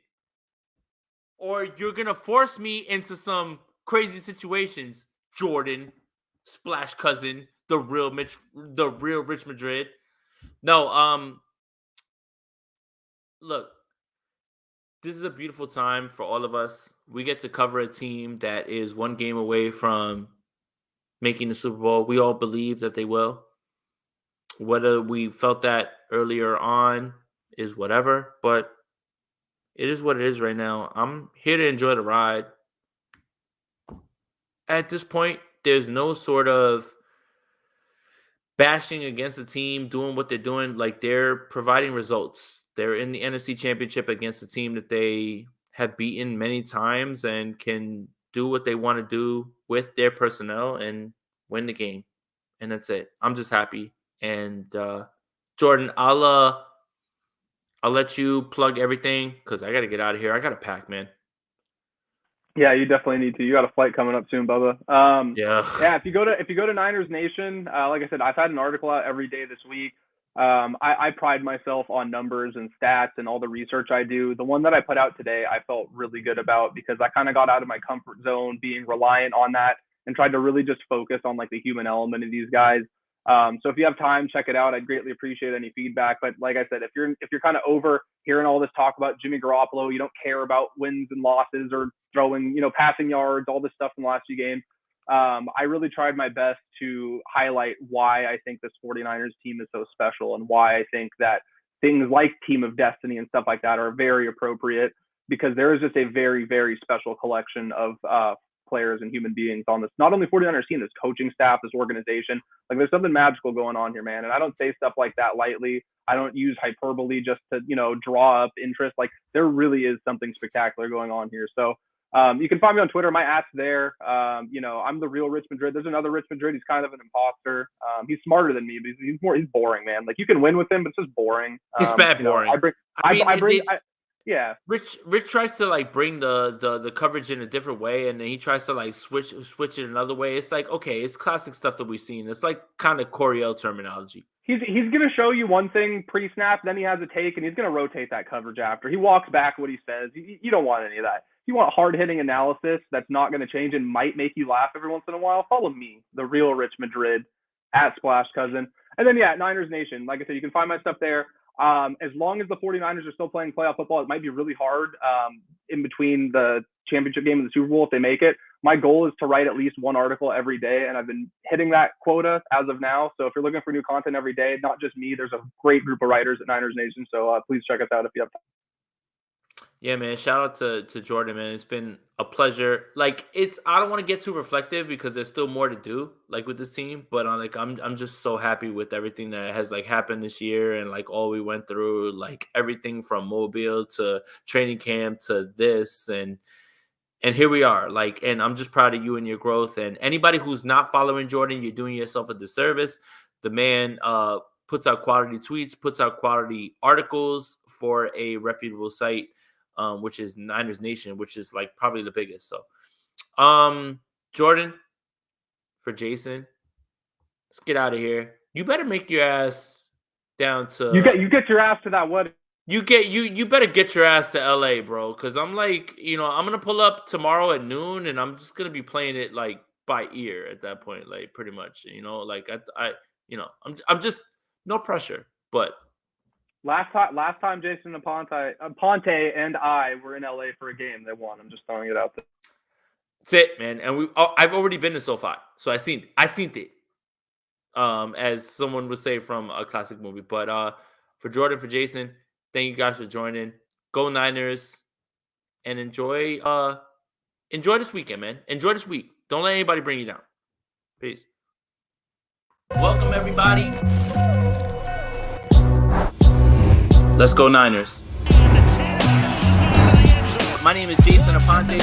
Or you're gonna force me into some crazy situations, Jordan, Splash Cousin, the real Rich Madrid. No, look, this is a beautiful time for all of us. We get to cover a team that is one game away from making the Super Bowl. We all believe that they will. Whether we felt that earlier on is whatever, but it is what it is right now. I'm here to enjoy the ride. At this point, there's no sort of bashing against the team, doing what they're doing. Like, they're providing results. They're in the NFC Championship against a team that they have beaten many times and can do what they want to do with their personnel and win the game. And that's it. I'm just happy. And Jordan, I'll let you plug everything because I got to get out of here. I got to pack, man. Yeah, you definitely need to. You got a flight coming up soon, Bubba. Yeah. If you go to Niners Nation, like I said, I've had an article out every day this week. I pride myself on numbers and stats and all the research I do. The one that I put out today, I felt really good about because I kind of got out of my comfort zone being reliant on that and tried to really just focus on like the human element of these guys. So if you have time, check it out. I'd greatly appreciate any feedback. But like I said, if you're kind of over hearing all this talk about Jimmy Garoppolo, you don't care about wins and losses or throwing, passing yards, all this stuff from the last few games. I really tried my best to highlight why I think this 49ers team is so special and why I think that things like Team of Destiny and stuff like that are very appropriate because there is just a very, very special collection of players and human beings on this, not only 49ers team, this coaching staff, this organization. Like, there's something magical going on here, man. And I don't say stuff like that lightly. I don't use hyperbole just to, draw up interest. Like, there really is something spectacular going on here. So you can find me on Twitter. My @'s there. I'm the real Rich Madrid. There's another Rich Madrid. He's kind of an imposter. He's smarter than me, but he's boring, man. Like, you can win with him, but it's just boring. He's bad boring. Yeah. Rich tries to like bring the coverage in a different way, and then he tries to like switch it another way. It's like, okay, it's classic stuff that we've seen. It's like kind of Coriel terminology. He's gonna show you one thing pre-snap, then he has a take, and he's gonna rotate that coverage after. He walks back what he says. You don't want any of that. You want hard-hitting analysis that's not gonna change and might make you laugh every once in a while. Follow me, the real Rich Madrid, @SplashCousin. And then Niners Nation. Like I said, you can find my stuff there. As long as the 49ers are still playing playoff football, it might be really hard in between the championship game and the Super Bowl if they make it. My goal is to write at least one article every day, and I've been hitting that quota as of now. So if you're looking for new content every day, not just me, there's a great group of writers at Niners Nation. So please check us out if you have time. Yeah, man. Shout out to Jordan, man. It's been a pleasure. Like, I don't want to get too reflective because there's still more to do, like, with this team. But I'm just so happy with everything that has like happened this year and like all we went through, like everything from Mobile to training camp to this and here we are. Like, and I'm just proud of you and your growth. And anybody who's not following Jordan, you're doing yourself a disservice. The man puts out quality tweets, puts out quality articles for a reputable site. Which is Niners Nation, which is like probably the biggest. So, Jordan, for Jason, let's get out of here. You better make your ass down to. You get your ass to that wedding. You better get your ass to LA, bro. Because I'm like, I'm gonna pull up tomorrow at noon, and I'm just gonna be playing it like by ear at that point, like pretty much. Like I'm just no pressure, but. Last time Jason Aponte and I were in LA for a game, they won. I'm just throwing it out there. That's it, man. And I've already been to SoFi, so I seen it. As someone would say from a classic movie. But for Jordan, for Jason, thank you guys for joining. Go Niners, and enjoy this weekend, man. Enjoy this week. Don't let anybody bring you down. Peace. Welcome everybody. Let's go Niners. My name is Jason Aponte.